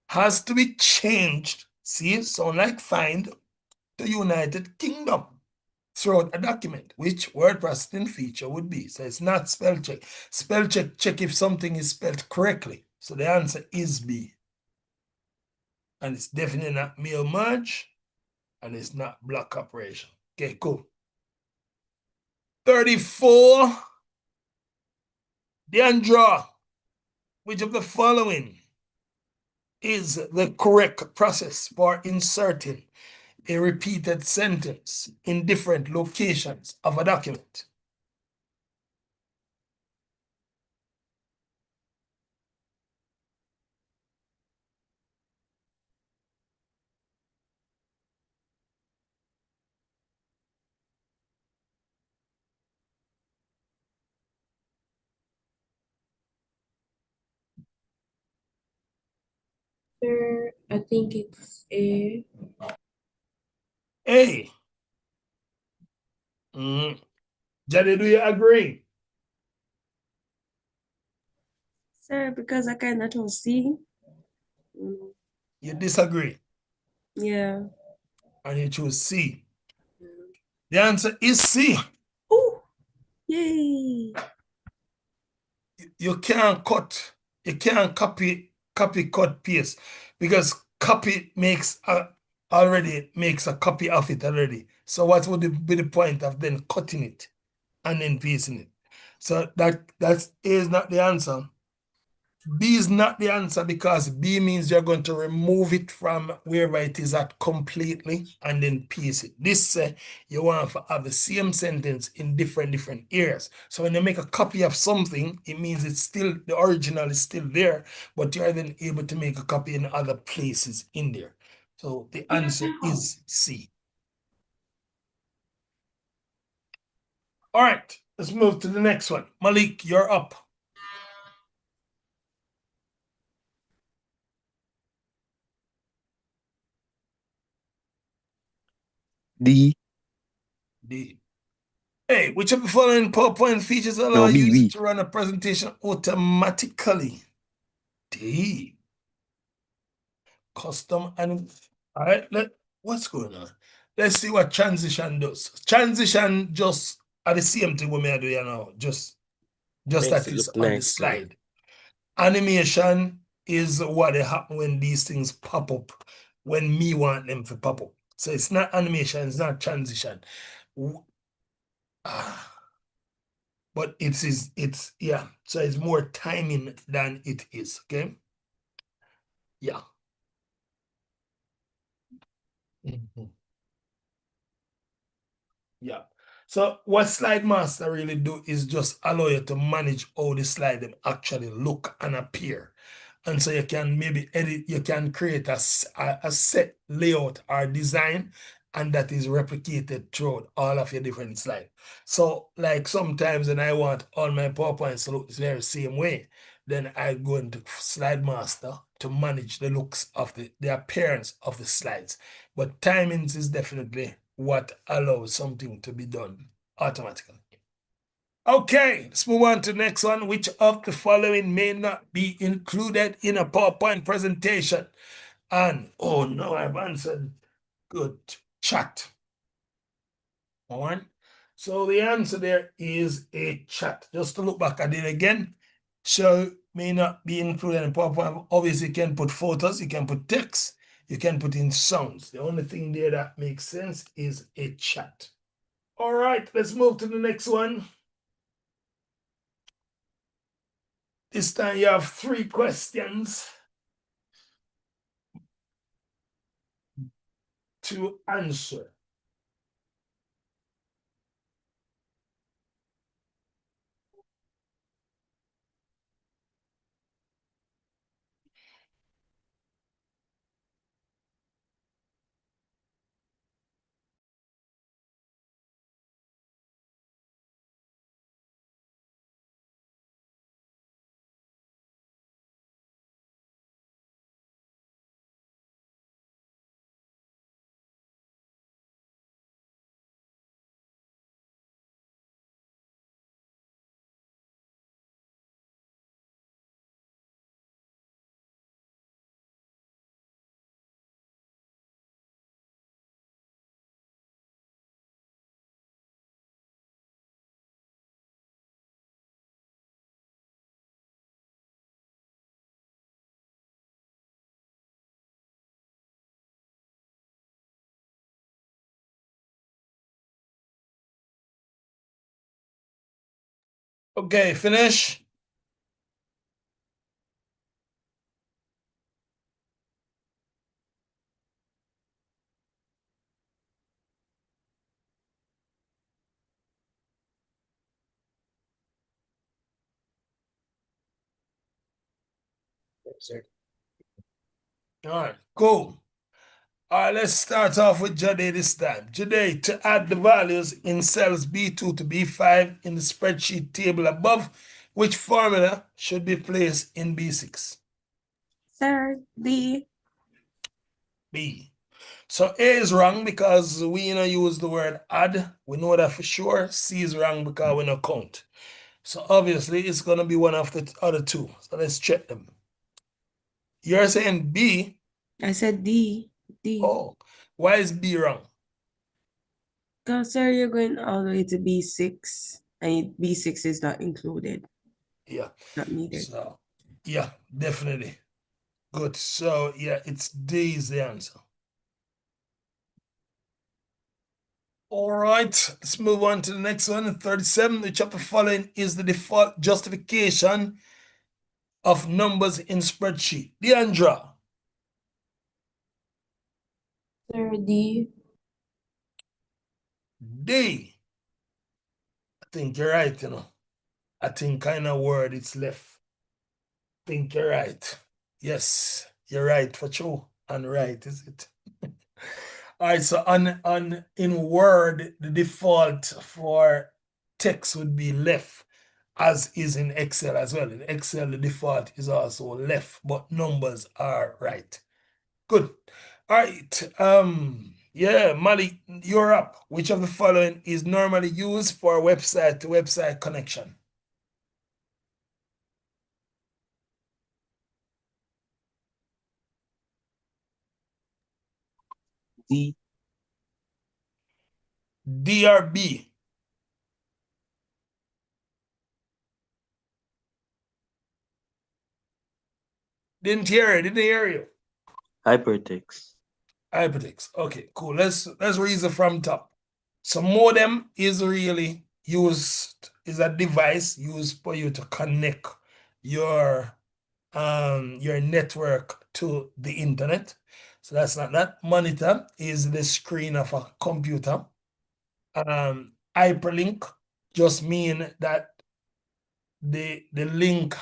has to be changed. See, sound like find to United Kingdom throughout a document, which word processing feature would be. So it's not spell check. Spell check if something is spelled correctly. So the answer is B. And it's definitely not mail merge, and it's not block operation. Okay, cool. 34. Deandra, which of the following is the correct process for inserting a repeated sentence in different locations of a document? Sir, I think it's A. A. Jenny, do you agree? Sir, because I kind of don't see. You disagree, Yeah. and you choose C. The answer is C. Oh, yay. You can't copy, cut, paste, because copy already makes a copy of it already. So what would be the point of then cutting it and then pasting it? So that is not the answer. B is not the answer, because B means you're going to remove it from wherever it is at completely and then paste it. This you want to have the same sentence in different areas. So when you make a copy of something, it means it's still, the original is still there, but you are then able to make a copy in other places in there. So the answer is C. All right, let's move to the next one. Malik, you're up. D. D. Hey, which of the following PowerPoint features allow No, B, users B. to run a presentation automatically? D. Custom and all right. What's going on? Let's see what transition does. Transition just are the same thing we may do, just Makes that it it's look on the nice, sir. slide. Animation is what happen when these things pop up, when me want them to pop up. So it's not animation, it's not transition. But it's yeah, so it's more timing than it is. Okay, yeah. Mhm. Yeah. So what Slide Master really do is just allow you to manage how the slide them actually look and appear. And so you can maybe edit, you can create a set layout or design, and that is replicated throughout all of your different slides. So like sometimes when I want all my PowerPoints to look the very same way, then I go into Slide Master to manage the looks of the appearance of the slides. But timings is definitely what allows something to be done automatically. Okay, let's move on to the next one. Which of the following may not be included in a PowerPoint presentation? And, oh no, I've answered. Good. Chat. One. So the answer there is a chat. Just to look back at it again. So may not be included in PowerPoint. Obviously, you can put photos, you can put text, you can put in sounds. The only thing there that makes sense is a chat. All right, let's move to the next one. This time you have 3 questions to answer. Okay, finish. All right, cool. All right, let's start off with Jade this time. Jade, to add the values in cells B2 to B5 in the spreadsheet table above, which formula should be placed in B6? Sir, D. B. So A is wrong because we use the word add. We know that for sure. C is wrong because we don't count. So obviously it's going to be one of the other two. So let's check them. You're saying B. I said D. D. Oh, why is B wrong? Because, sir, you're going all the way to B6, and B6 is not included, Yeah. not needed. So, yeah, definitely. Good. So, yeah, it's D is the answer. All right, let's move on to the next one. 37, which of the following is the default justification of numbers in spreadsheet? Deandra. Sir, D. D. I think you're right, I think kind of word it's left. I think you're right. Yes, you're right for true. And right, is it? All right, so on in Word, the default for text would be left, as is in Excel as well. In Excel, the default is also left, but numbers are right. Good. All right. Yeah, Malik, you're up. Which of the following is normally used for website to website connection? D. DRB. Didn't hear it. Didn't hear you. Hypertext. Hypertext. Okay, cool. Let's reason from top. So modem is really used, is a device used for you to connect your network to the internet. So that's not that. Monitor is the screen of a computer. Hyperlink just mean that the link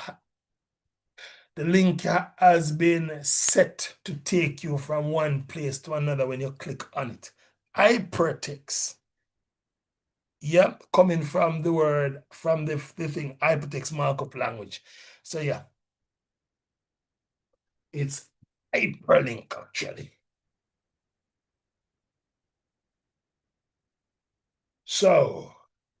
has been set to take you from one place to another when you click on it. Hypertext. Yep, coming from the word, from the thing, hypertext markup language. So yeah, it's hyperlink actually. So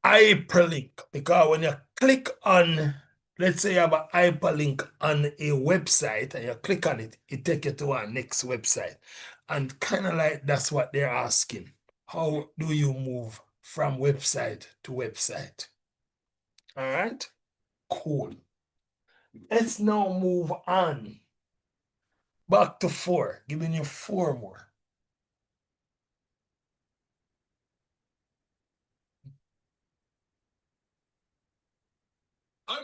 hyperlink, because when you click on, let's say you have a hyperlink on a website and you click on it, it takes you to our next website. And kind of like that's what they're asking. How do you move from website to website? All right, cool. Let's now move on. Back to 4, giving you 4 more. I'm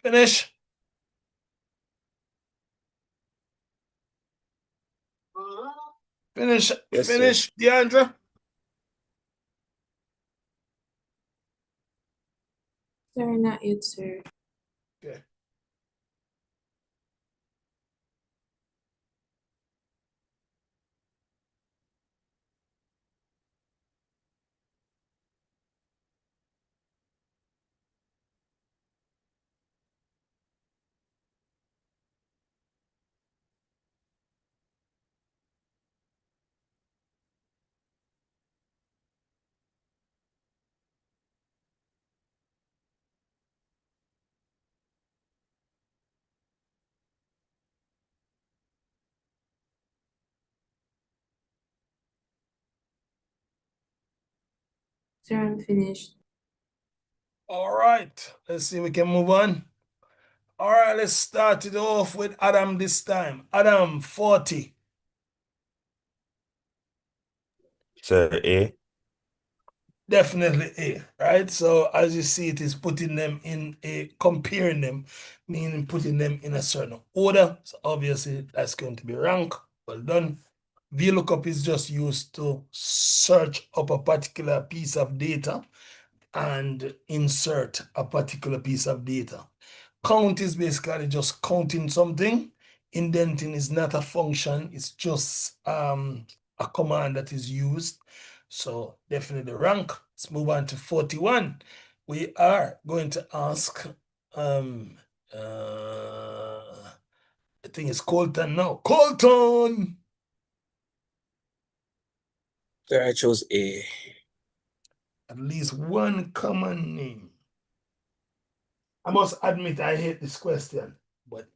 Finish. Finish. Yes, sir. Finish, Deandra. Sir, not yet, sir. Okay. Sir, I'm finished. All right. Let's see if we can move on. All right, let's start it off with Adam this time. Adam, 40. Sir, A. Definitely A, right? So as you see, it is putting them in a, comparing them, meaning putting them in a certain order. So obviously that's going to be rank. Well done. VLOOKUP is just used to search up a particular piece of data and insert a particular piece of data. Count is basically just counting something. Indenting is not a function, it's just a command that is used. So definitely rank. Let's move on to 41. We are going to ask I think it's Colton now. Colton! Sir, I chose A. At least one common name. I must admit I hate this question, but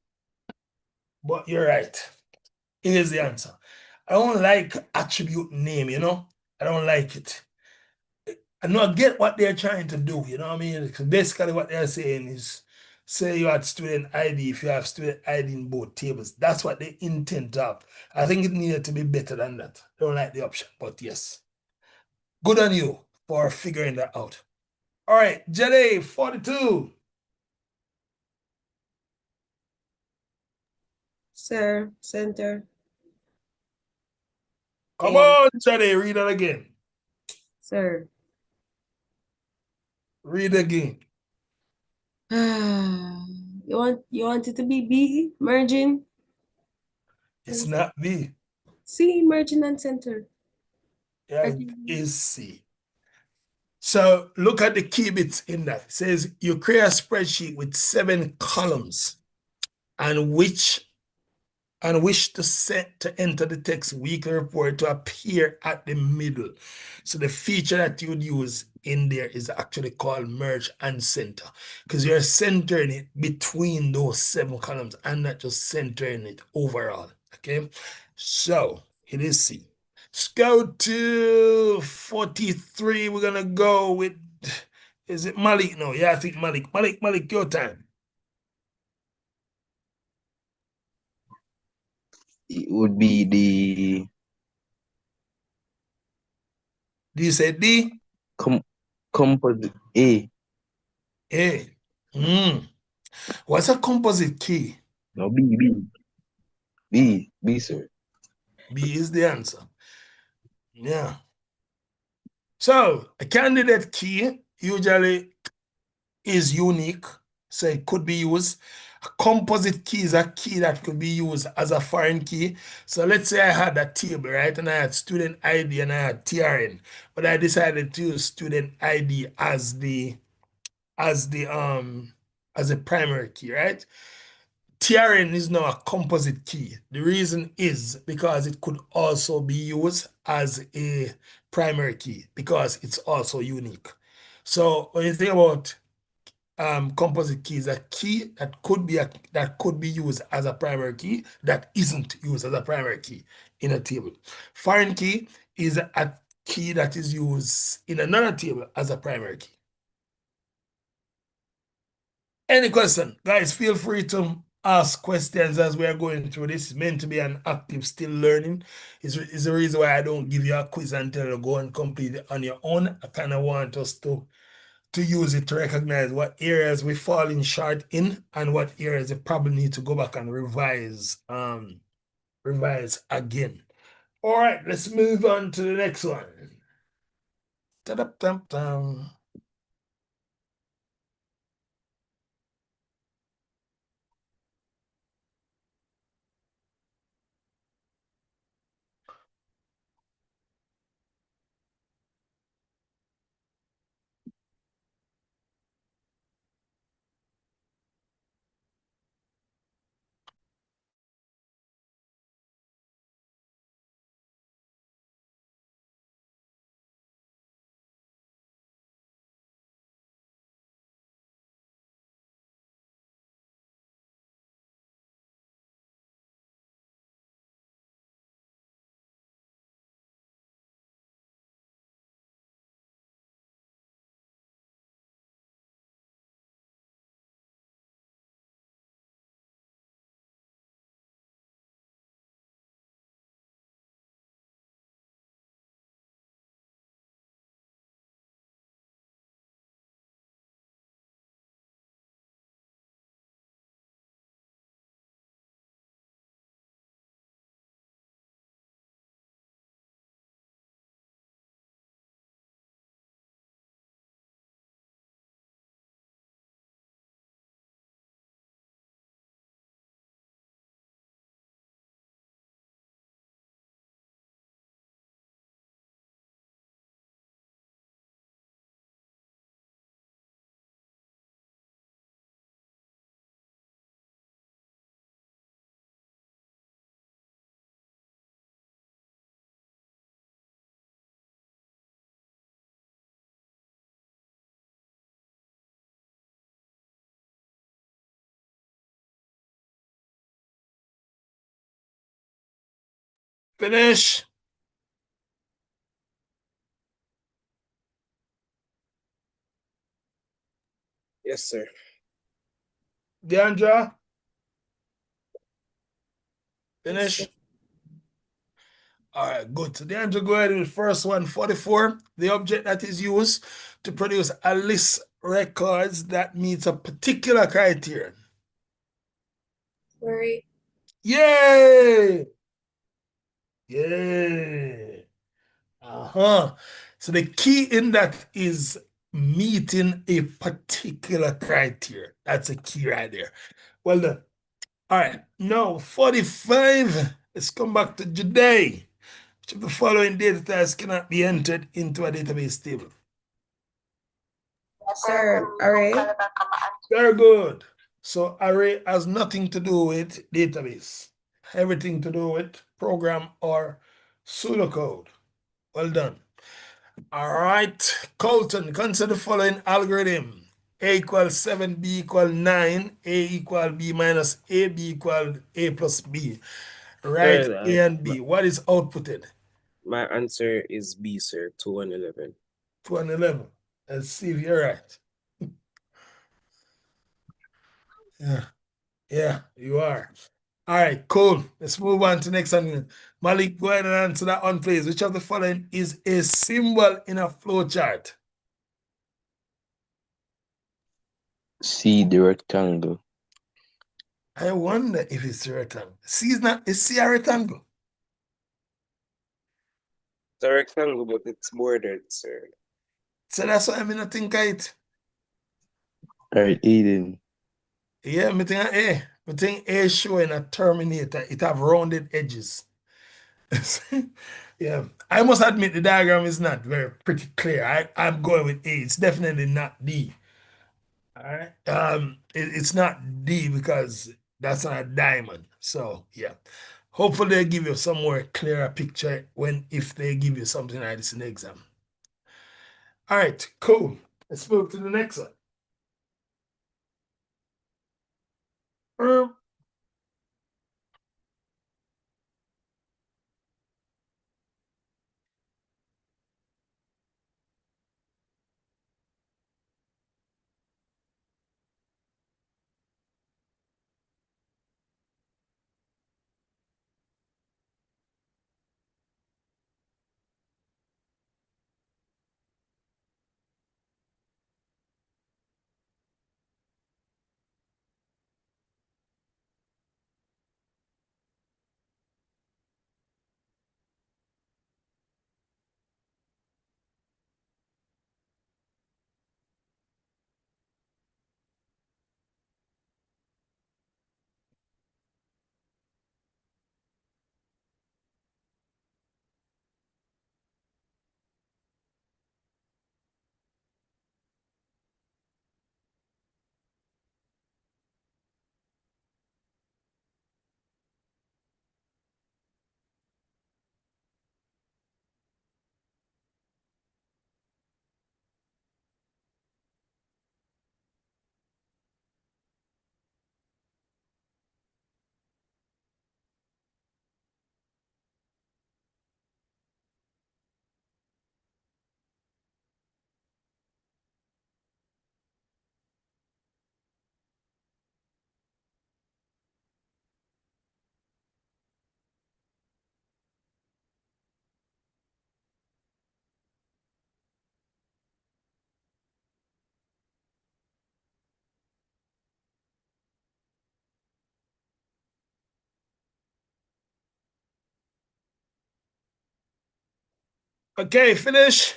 you're right. Here's the answer. I don't like attribute name, you know? I don't like it. I know I get what they're trying to do, you know what I mean? Because basically what they're saying is, say you had student ID, if you have student ID in both tables, that's what they intend to have. I think it needed to be better than that. I don't like the option, but yes. Good on you for figuring that out. All right, Jade, 42. Sir, center. Come A. on, Jade, read it again. Sir. Read again. You want it to be B? Merging? It's not B. C, merging and center. Yeah, it is C. So look at the key bits in that. It says you create a spreadsheet with 7 columns and wish to set to enter the text weekly report to appear at the middle. So the feature that you would use in there is actually called merge and center, because you're centering it between those 7 columns and not just centering it overall. Okay, so it is C. Let's go to 43. We're gonna go with, is it Malik? No, yeah, I think Malik. Malik, your time. It would be the Do you say D? composite A. A. What's a composite key? No, B, sir. B is the answer. Yeah. So a candidate key usually is unique, so it could be used. A composite key is a key that could be used as a foreign key. So let's say I had a table, right? And I had student ID and I had TRN, but I decided to use student ID as a primary key, right? TRN is now a composite key. The reason is because it could also be used as a primary key because it's also unique. So when you think about composite keys, a key that could be used as a primary key that isn't used as a primary key in a table. Foreign key is a key that is used in another table as a primary key. Any question? Guys, feel free to ask questions as we are going through this. It's meant to be an active, still learning. Is the reason why I don't give you a quiz and tell you to go and complete it on your own. I kind of want us to to use it to recognize what areas we're falling short in and what areas you probably need to go back and revise again. All right, let's move on to the next one. Ta-da-dum-dum. Finish. Yes, sir. Deandra, Yes, finish. sir. All right, good. So Deandra, go ahead with the first one, 44. The object that is used to produce a list records that meets a particular criterion. Query. Yay! Yay! So the key in that is meeting a particular criteria. That's a key right there. Well done. All right, now 45. Let's come back to Juday. Which of the following data types cannot be entered into a database table? Sir, array. Very good. So array has nothing to do with database. Everything to do with program or pseudocode. Well done. All right, Colton, consider the following algorithm. A equals 7, B equals 9, A equals B minus A, B equals A plus B. Write Sir, A and B. What is outputted? my answer is B, sir. 2 and 11. 2 and 11. Let's see if you're right. Yeah, you are. All right, cool. Let's move on to the next one. Malik, go ahead and answer that one, please. Which of the following is a symbol in a flowchart? C, the rectangle. I wonder if it's a rectangle. Is C a rectangle? It's a rectangle, but it's bordered, sir. So that's why I mean I think it. All right, Eden. Yeah, I think A. I think A showing a terminator. It have rounded edges. Yeah, I must admit the diagram is not very pretty clear. I'm going with A. It's definitely not D. All right. It's not D because that's not a diamond. So yeah. Hopefully they give you some more clearer picture if they give you something like this in the exam. All right, cool. Let's move to the next one. Um, Okay, finish.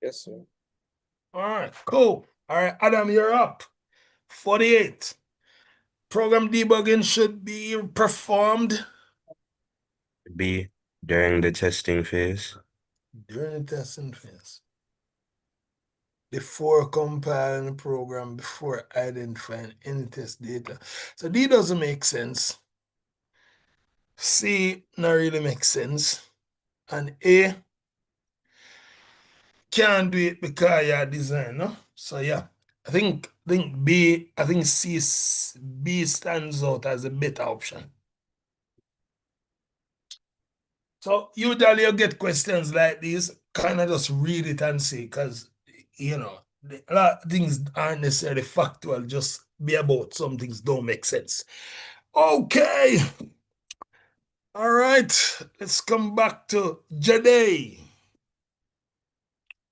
Yes, sir. All right, cool. All right, Adam, you're up. 48. Program debugging should be performed B, during the testing phase. during the testing phase. Before compiling the program, before identifying any test data. So D doesn't make sense. C not really makes sense. And A can't do it because you're a designer. So yeah, I think B, I think B stands out as a better option. So usually you get questions like these, kind of just read it and see, because you know, a lot of things aren't necessarily factual, just be about some things don't make sense. Okay. All right, let's come back to Jade.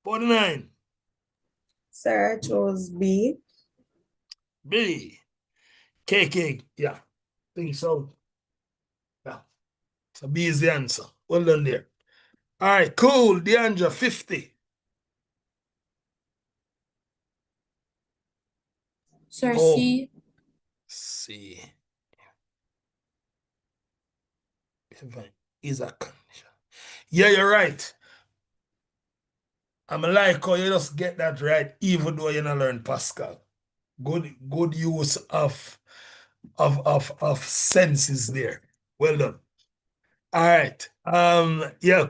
49. Sir, I chose B. B. KK, yeah, think so. Yeah, so B is the answer. Well done there. All right, cool. DeAndre, 50. Sir, Oh. C. C. Is a condition. Yeah, you're right. I'm like how you just get that right, even though you not learn Pascal. Good use of senses there. Well done. All right. Yeah,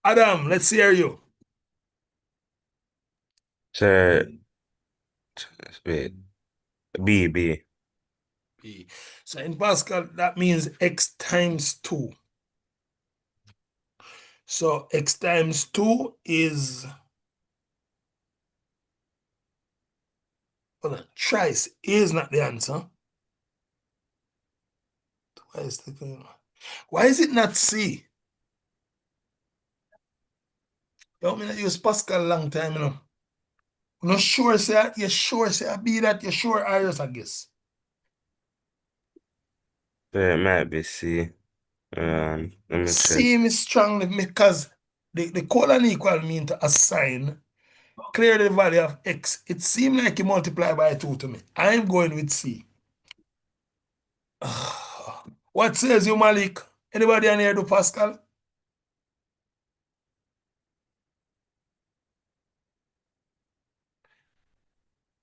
Adam, let's hear you. Sir, wait, B. B. So in Pascal, that means x times 2. So x times 2 is, hold on, thrice. A is not the answer. Why is it not C? You want me to use Pascal long time, you know? I'm not sure, say, you sure, say, I be that, you sure, I just, I guess. Sir, it might be C. Let me check. C is strongly because the colon equal mean to assign clear the value of x. It seems like you multiply by 2 to me. I'm going with C. What says you, Malik? Anybody on here do Pascal?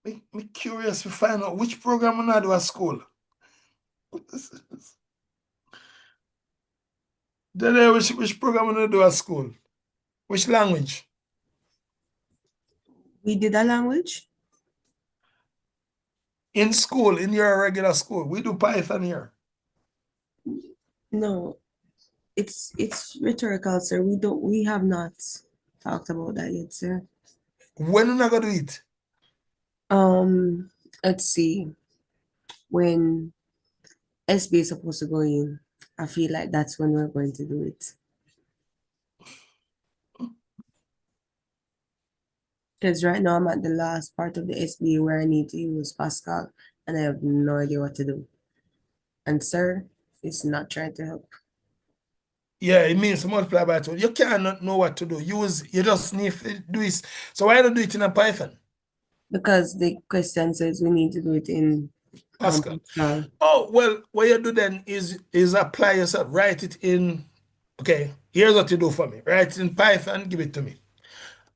Me curious to find out which program I do at school. Then which program I do at school? Which language? We did a language? In school, in your regular school, we do Python here. No. It's rhetorical, sir. We have not talked about that yet, sir. When are we gonna do it? Let's see. When SB is supposed to go in, I feel like that's when we're going to do it. Because right now I'm at the last part of the SB where I need to use Pascal and I have no idea what to do. And sir, it's not trying to help. Yeah, it means multiply by 2. You cannot know what to do. You just need to do it. So why don't do it in a Python? Because the question says we need to do it in Pascal. Pascal. Oh, well, what you do then is apply yourself. Write it in, okay, here's what you do for me. Write it in Python, give it to me.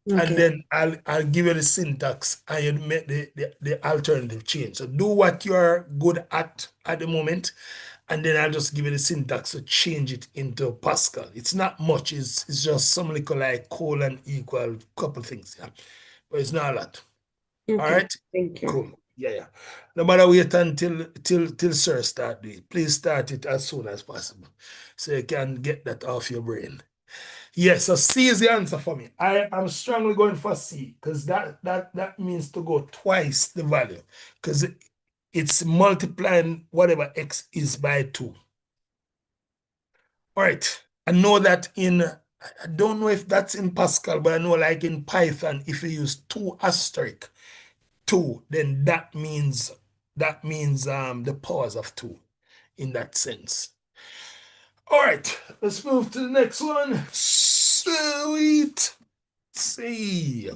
And Okay. then I'll give you the syntax and you make the alternative change. So do what you're good at the moment, and then I'll just give you the syntax to change it into Pascal. It's not much, it's just some little like colon equal couple things, yeah. But it's not a lot. All Okay. right, Thank you. cool. Yeah. No matter wait until till sir start doing it. Please start it as soon as possible, so you can get that off your brain. Yes, so C is the answer for me. I am strongly going for C because that means to go twice the value because it's multiplying whatever x is by 2. All right, I know that I don't know if that's in Pascal, but I know like in Python, if you use 2 asterisk 2, then that means the powers of 2 in that sense. All right, let's move to the next one. Sweet. See.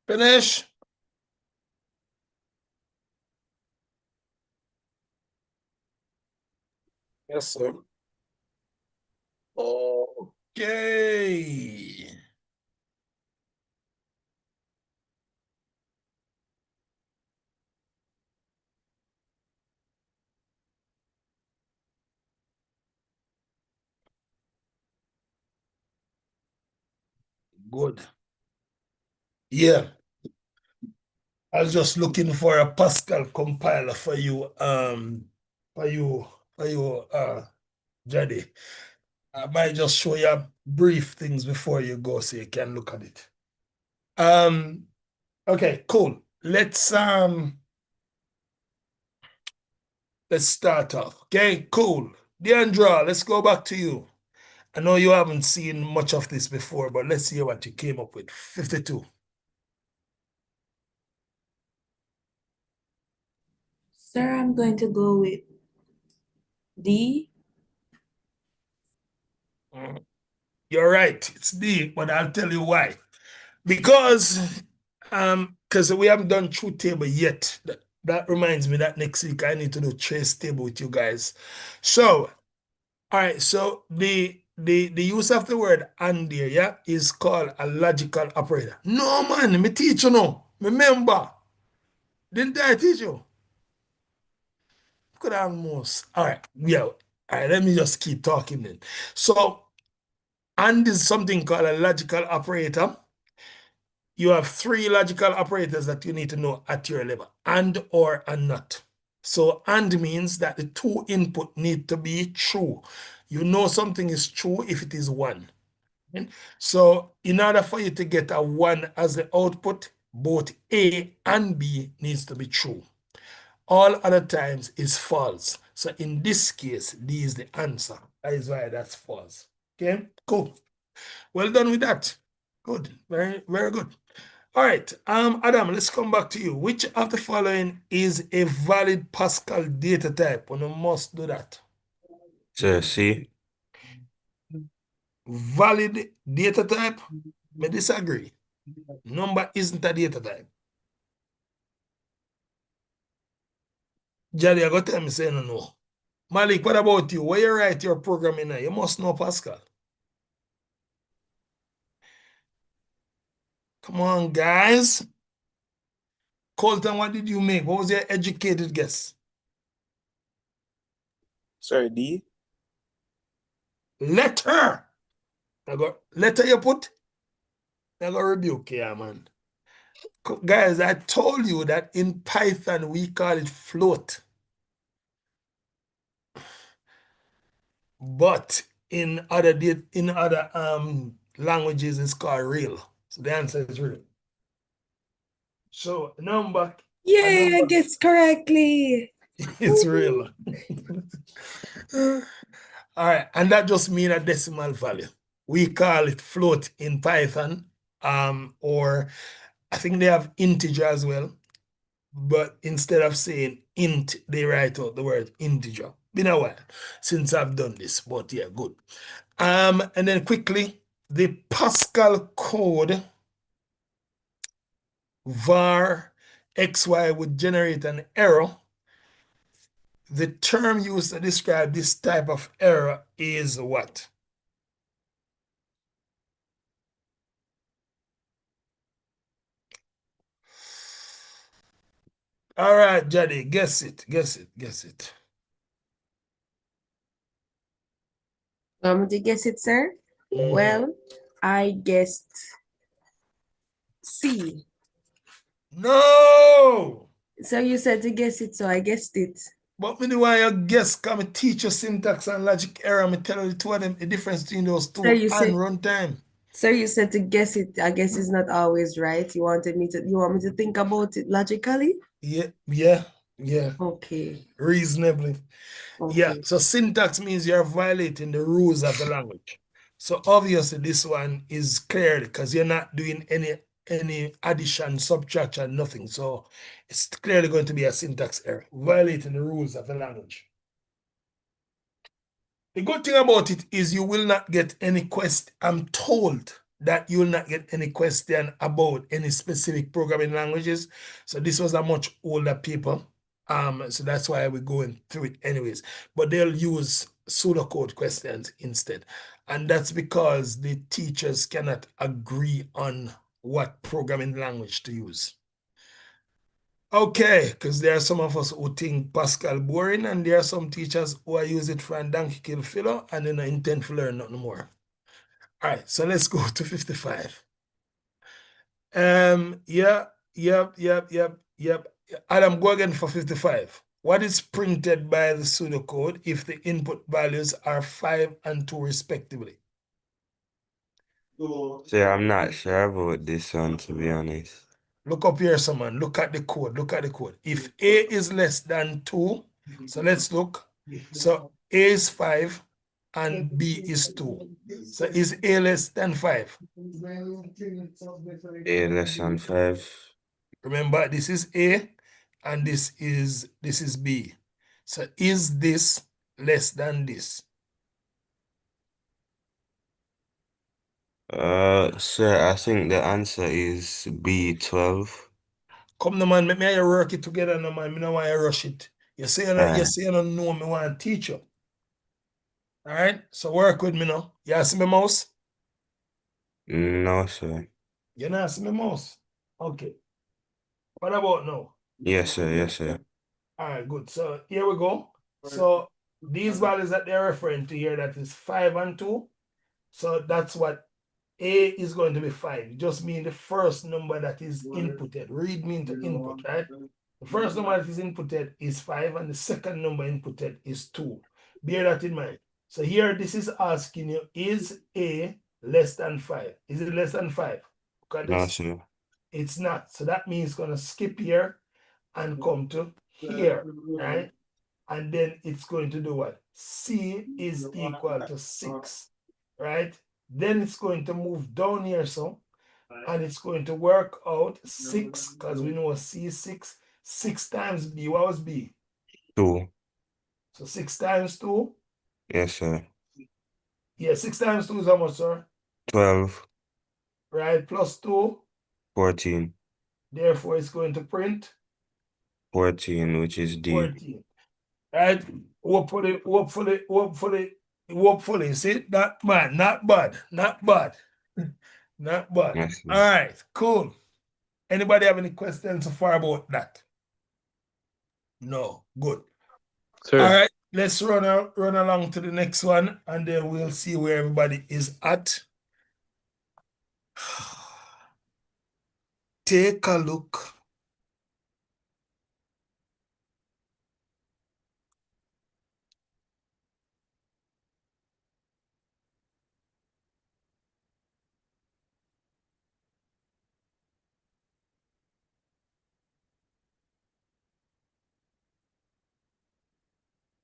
Finish. Yes, sir. Okay. Good. Yeah. I was just looking for a Pascal compiler for you, for you, Jody. I might just show you brief things before you go so you can look at it. Okay, cool. Let's start off. Okay, cool. Deandra, let's go back to you. I know you haven't seen much of this before, but let's see what you came up with. 52. Sir, I'm going to go with D. You're right, it's D, but I'll tell you why. Because we haven't done truth table yet. That reminds me that next week I need to do trace table with you guys. So, all right, so the use of the word and there, yeah, is called a logical operator. No man, me teach you no. Remember, didn't I teach you? Could almost. All right, yeah. All right, let me just keep talking then. So, and is something called a logical operator. You have three logical operators that you need to know at your level, and, or, and not. So, and means that the two input need to be true. You know something is true if it is 1. So in order for you to get a 1 as the output, both A and B needs to be true. All other times is false. So in this case, D is the answer. That is why that's false. Okay, cool. Well done with that. Good, very, very good. All right, Adam, let's come back to you. Which of the following is a valid Pascal data type? And you must do that. Sir, C. Valid data type? I disagree. Number isn't a data type. Jolly, I got to tell me say no. Malik, what about you? Where you write your program in? You must know Pascal. Come on, guys. Colton, what did you make? What was your educated guess? Sorry, D. Letter. I got letter you put? I got rebuke here, man. Guys, I told you that in Python we call it float. But in other languages it's called real. So the answer is real. So number Yay, I guessed correctly. it's real. All right, and that just means a decimal value. We call it float in Python, or I think they have integer as well. But instead of saying int, they write out the word integer. Been a while since I've done this, but yeah, good. And then quickly, the Pascal code var xy would generate an error. The term used to describe this type of error is what? All right, Jaddy, guess it. Want me to guess it, sir? Well, I guessed C. No! So you said to guess it, so I guessed it. But me do why you guess, come teach you syntax and logic error. Me tell you the two of them, the difference between those two So you and said- runtime. So you said to guess it. I guess it's not always right. You want me to think about it logically? Yeah. Okay. Reasonably. Okay. Yeah, so syntax means you're violating the rules of the language. So obviously this one is clear because you're not doing any addition, subtraction, nothing. So it's clearly going to be a syntax error, violating the rules of the language. The good thing about it is you will not get any question. I'm told that you will not get any question about any specific programming languages. So this was a much older paper. So that's why we're going through it anyways. But they'll use pseudocode questions instead. And that's because the teachers cannot agree on what programming language to use. Okay, because there are some of us who think Pascal boring, and there are some teachers who use it for a donkey kill filler and then intend to learn nothing more. All right, so let's go to 55. Yep. Adam, go again for 55. What is printed by the pseudocode if the input values are 5 and 2 respectively? Sir, I'm not sure about this one, to be honest. Look up here, someone. Look at the code. If A is less than 2, so let's look. So A is 5 and B is 2. So is A less than 5? A less than 5. Remember, this is A and this is B. So is this less than this? Sir, I think the answer is B12. Come no man, make me and you work it together no man. Me no want you rush it. You say you don't know me want to teach you. All right, so work with me now. You see my mouse? No, sir. You not see my mouse? Okay. What about now? Yes, sir. All right, good. So here we go. So these values that they're referring to here, that is 5 and 2. So that's what A is going to be 5. Just mean the first number that is inputted. Read me into input, right? The first number that is inputted is 5 and the second number inputted is 2. Bear that in mind. So here, this is asking you, is A less than 5? Is it less than 5? Look at No, this. sir. It's not. So that means it's going to skip here and come to here, right? And then it's going to do what? C is equal to 6, right? Then it's going to move down here, so, and it's going to work out 6, because we know C is 6. 6 times B, what was B? 2. So 6 times 2? Yes, sir. Yeah, 6 times 2 is how much, sir? 12. Right, plus 2. 14. Therefore, it's going to print 14, which is D. 14. Right? Hopefully. See, not bad, not bad, not bad. Not bad. Yes, sir. All right, cool. Anybody have any questions so far about that? No, good. Sir. All right, let's run along to the next one, and then we'll see where everybody is at. Take a look.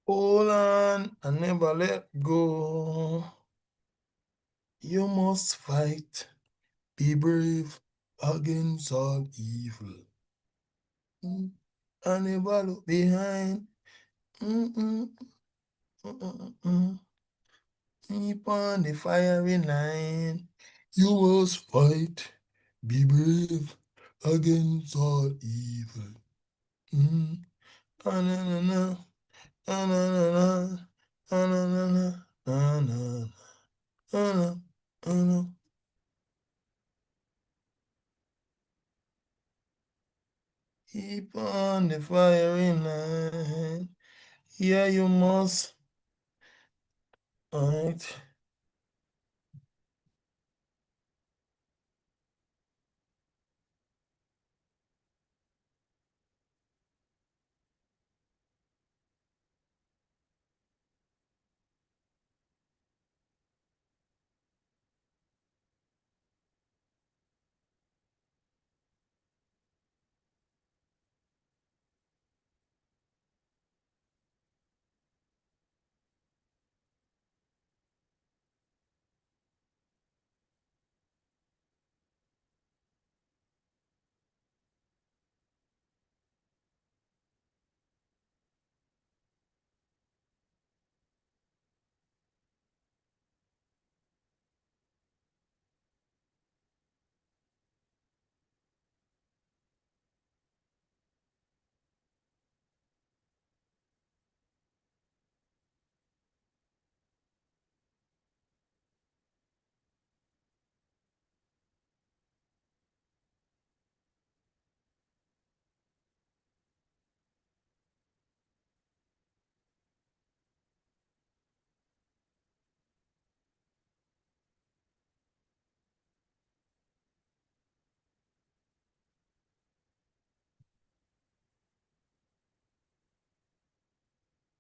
Hold on and never let go. You must fight, be brave against all evil. And never look behind. Keep on the firing line. You must fight, be brave against all evil. Ah-na-na-na, ah-na-na-na, ah-na-na-na, ah-na-na, ah-na, ah-na. Keep on the firing line. Yeah, you must. All right.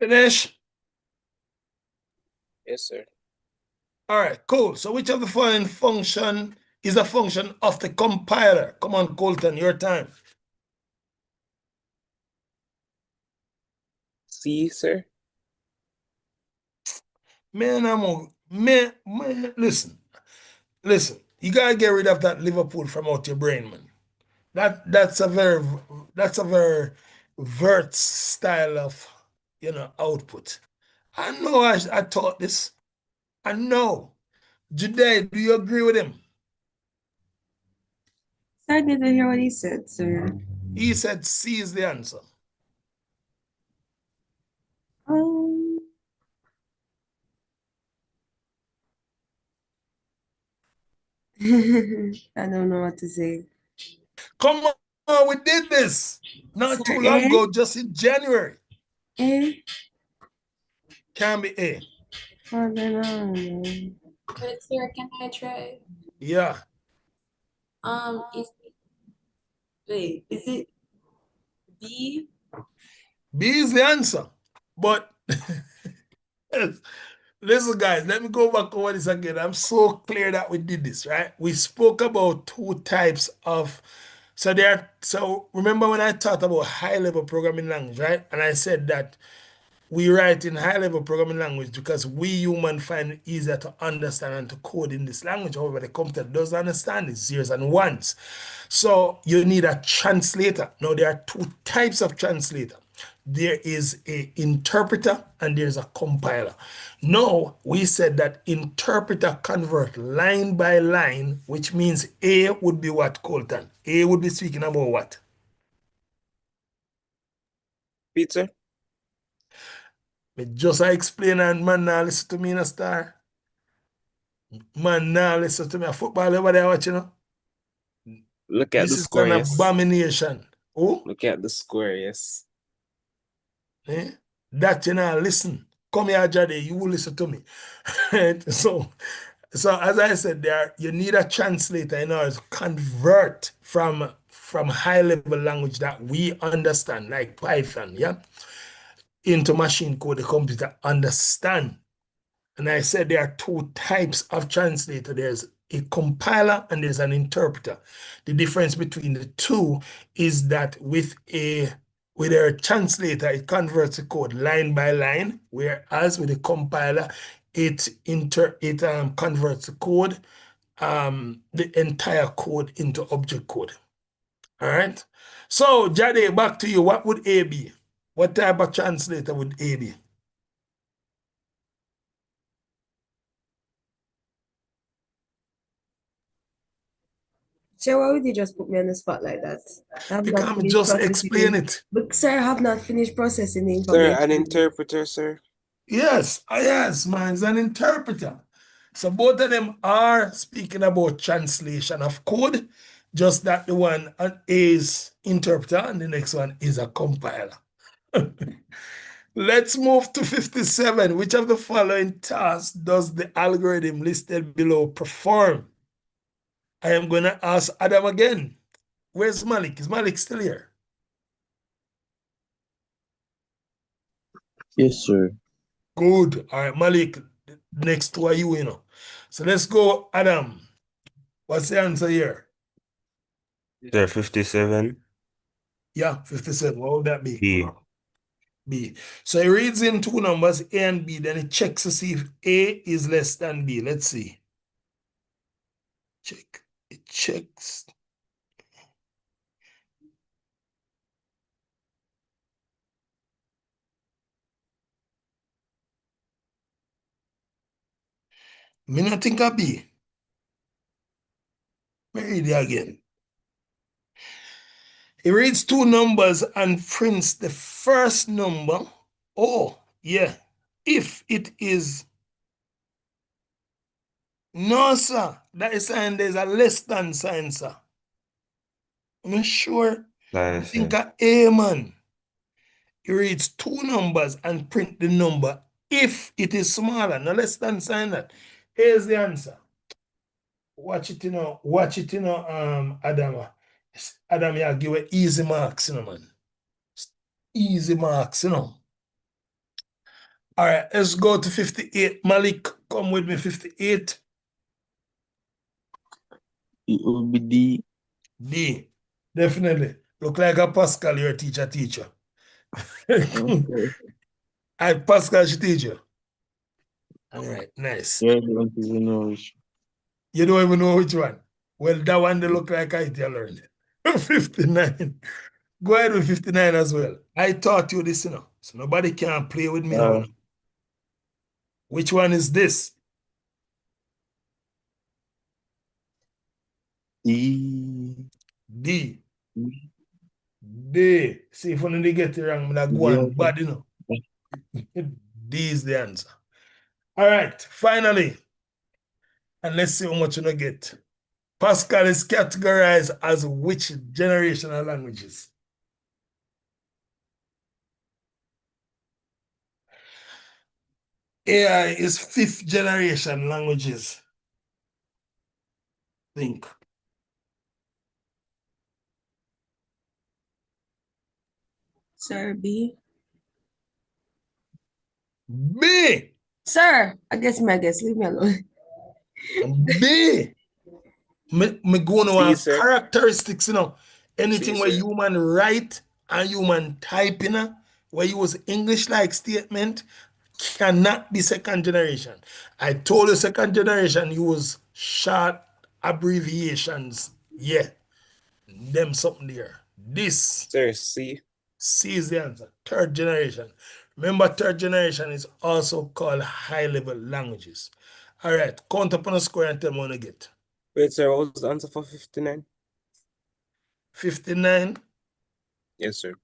Finish. Yes, sir. All right, cool. So which of the following function is a function of the compiler? Come on, Colton, your time. C, sir. Man, listen. You gotta get rid of that Liverpool from out your brain, man. That's a very vert style of output. I know I taught this. I know. Juday, do you agree with him? I didn't hear what he said, sir. He said C is the answer. Um, I don't know what to say. Come on, we did this not Sir, too long A? ago, just in January. A? Can be A. Oh, then I don't know. But sir, can I try? Yeah. Is it B? B is the answer. But Listen, guys, let me go back over this again. I'm so clear that we did this, right? We spoke about two types of, so remember when I talked about high-level programming language, right? And I said that we write in high-level programming language because we human find it easier to understand and to code in this language. However, the computer doesn't understand it, zeros and ones. So you need a translator. Now, there are two types of translator. There is a interpreter and there's a compiler. Now, we said that interpreter convert line by line, which means A would be what, Colton? A would be speaking about what? Pizza? Me just explain and man now listen to me in a star. Man now listen to me. A football over there watching. Look at This the is score, an yes. abomination. Oh, Look at the score, yes. that you know, listen. Come here, Jade, you will listen to me. Right? So as I said, there you need a translator in order to convert from high level language that we understand, like Python, yeah, into machine code the computer understand. And I said there are two types of translator. There's a compiler and there's an interpreter. The difference between the two is that with a translator, it converts the code line by line, whereas with a compiler, it converts the code, the entire code into object code. All right. So Jade, back to you. What would A be? What type of translator would A be? Sir, why would you just put me on the spot like that? I have Because not I'm finished just processing explain it. But sir, I have not finished processing the Sir, an information. interpreter, sir. Yes, man, it's an interpreter. So both of them are speaking about translation of code, just that the one is interpreter and the next one is a compiler. Let's move to 57. Which of the following tasks does the algorithm listed below perform? I am going to ask Adam again. Where's Malik? Is Malik still here? Yes, sir. Good. All right, Malik, next to you. So let's go, Adam. What's the answer here? Sir, 57. Yeah, 57. What would that be? B. B. So it reads in two numbers, A and B, then it checks to see if A is less than B. Let's see. Check. It checks. Me not think of B. Me read it again. It reads two numbers and prints the first number. Oh, yeah. If it is no, sir. That is saying there's a less than sign, sir. I'm sure. I Sorry, think sir. of A, man. It reads two numbers and print the number if it is smaller. No less than sign that. Here's the answer. Watch it, Watch it, Adam. Adam, yeah, give it easy marks, man. Easy marks, All right, let's go to 58. Malik, come with me, 58. It will be D. D. Definitely. Look like a Pascal, you're a teacher. Okay. I Pascal should teach you. All right, nice. Yeah, I don't even know which. You don't even know which one. Well, that one they look like I learned. 59. Go ahead with 59 as well. I taught you this, so nobody can play with me now. Which one is this? D. D. D. See if only they get it wrong, I'm gonna go on bad, D is the answer. All right, finally, and let's see how much you get. Pascal is categorized as which generational languages? AI is fifth generation languages. Think. Sir, B. B. Sir, I guess, leave me alone. B. Me go C, on sir. characteristics, you know. Anything C, where sir. human write and human type, you know, where use English-like statement cannot be second generation. I told you second generation use short abbreviations. Yeah, them something there. This Sir, C. C is the answer. Third generation. Remember, third generation is also called high-level languages. All right, count up on a square and tell me when you get. Wait, sir, what was the answer for 59? 59. Yes, sir.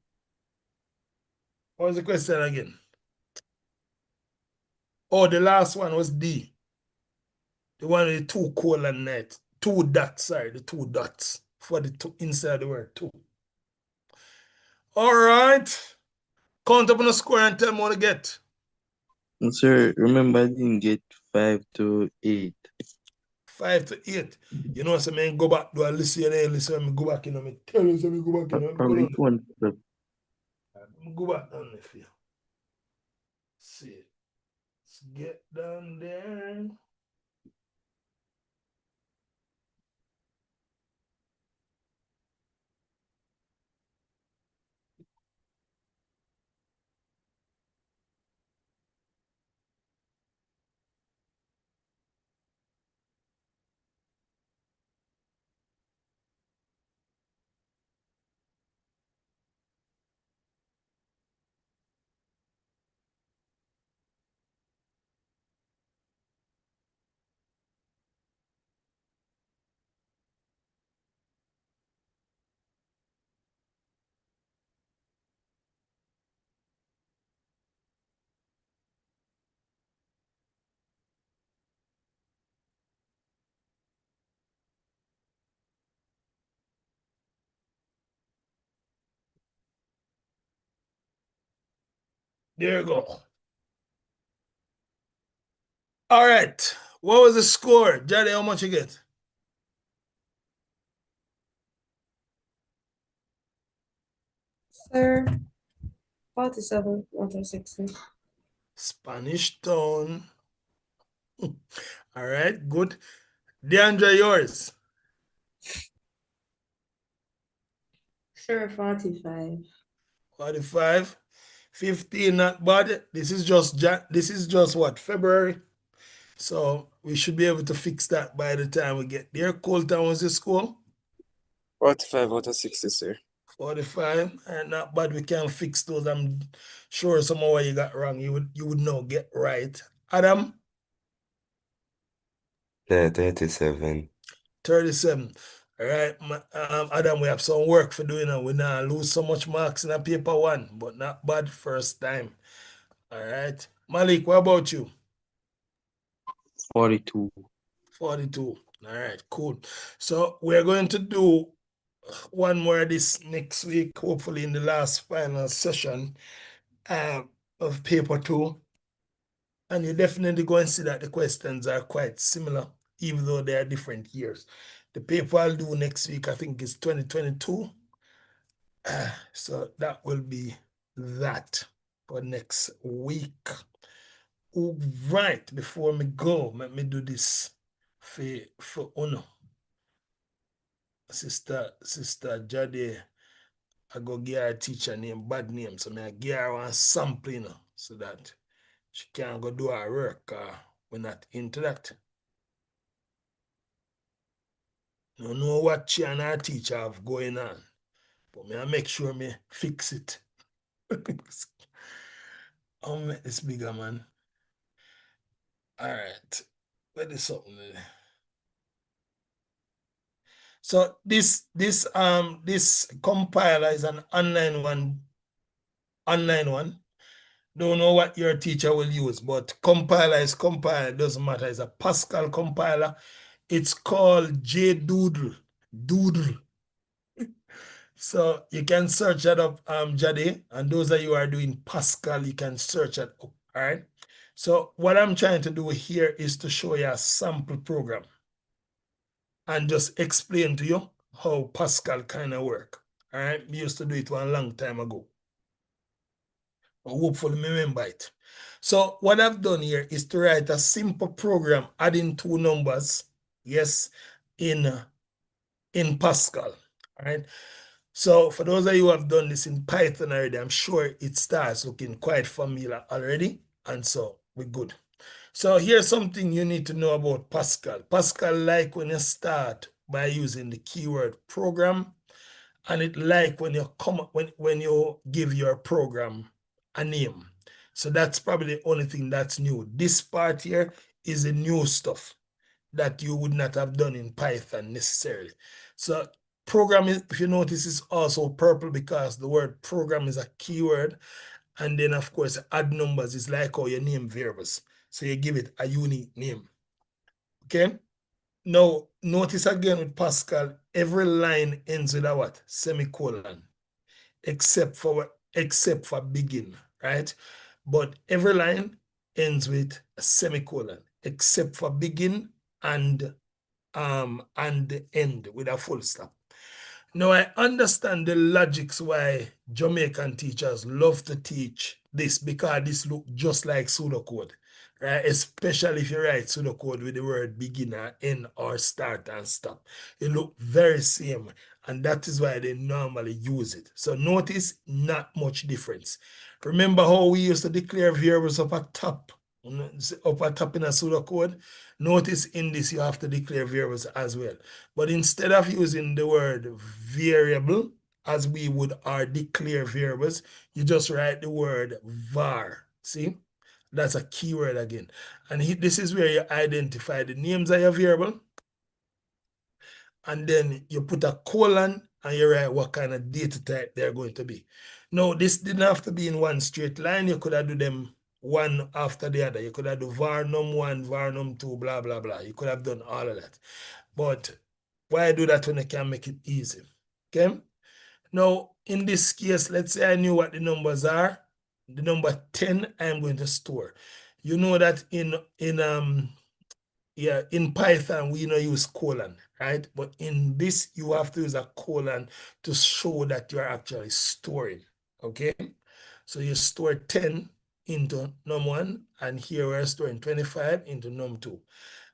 What was the question again? Oh, the last one was D. The one with the two colon net. Two dots, sorry, the two dots for the two inside the word two. All right. Count up on a square and tell me what to get. Sir, remember I didn't get 5 to 8. 5 to 8. You know, so man, go back, do I listen and listen, me go back in, me tell you, so me go back in, go From down which one? Sir? there. Go back down there for you. See. Let's get down there. There you go. All right. What was the score? Jade, how much you get? Sir, 47 out of 60. Spanish Town. All right, good. DeAndre, yours. Sure, 45. 45. 15, not bad. This is just what, February? So we should be able to fix that by the time we get there. Colton was the score. 45 out of 60, sir. 45. And not bad. We can fix those. I'm sure some of what you got wrong, you would know, get right. Adam, 37. 37. All right, Adam, we have some work for doing now. We now lose so much marks in a paper one, but not bad first time. All right. Malik, what about you? 42. 42. All right, cool. So we're going to do one more this next week, hopefully in the last final session of paper two. And you definitely go and see that the questions are quite similar, even though they are different years. The paper I'll do next week, I think, is 2022. So that will be that for next week. All right, before me go, let me do this for Uno. Sister Jade, I go give her a teacher name, bad name, so I give her one sample, you know, so that she can go do her work. We're not into that. You know what she and her teacher have going on, but I make sure me fix it. I'll make this bigger, man. All right, let this something. So this compiler is an online one. Don't know what your teacher will use, but compiler is compiler. It doesn't matter. It's a Pascal compiler. It's called JDoodle. Doodle. So you can search that up, Jade. And those of you who are doing Pascal, you can search that up. All right. So what I'm trying to do here is to show you a sample program and just explain to you how Pascal kind of work. All right. We used to do it one long time ago. Hopefully remember it. So what I've done here is to write a simple program adding two numbers, yes, in Pascal, all right? So for those of you who have done this in Python already, I'm sure it starts looking quite familiar already, and so we're good. So here's something you need to know about Pascal. Pascal like when you start by using the keyword program, and it like when you when you give your program a name. So that's probably the only thing that's new. This part here is the new stuff that you would not have done in Python necessarily. So program is, if you notice, is also purple because the word program is a keyword. And then of course, add numbers is like how you name variables. So you give it a unique name. Okay. Now, notice again with Pascal, every line ends with a what? Semicolon, except for begin, right? But every line ends with a semicolon, except for begin and the end with a full stop. Now, I understand the logics why Jamaican teachers love to teach this because this look just like pseudocode, right? Especially if you write pseudocode with the word beginner, end, or start and stop. It look very same, and that is why they normally use it. So notice not much difference. Remember how we used to declare variables up at top in a pseudocode? Notice in this you have to declare variables as well. But instead of using the word variable as we would or declare variables, you just write the word var. See? That's a keyword again. And this is where you identify the names of your variable. And then you put a colon and you write what kind of data type they're going to be. Now, this didn't have to be in one straight line. You could have do them one after the other. You could have do var num1, var num2, blah, blah, blah. You could have done all of that. But why do that when I can make it easy? Okay. Now, in this case, let's say I knew what the numbers are. The number 10, I'm going to store. You know that in Python, we don't use colon, right? But in this, you have to use a colon to show that you're actually storing, okay? So you store 10 into num1, and here we're storing 25 into num2.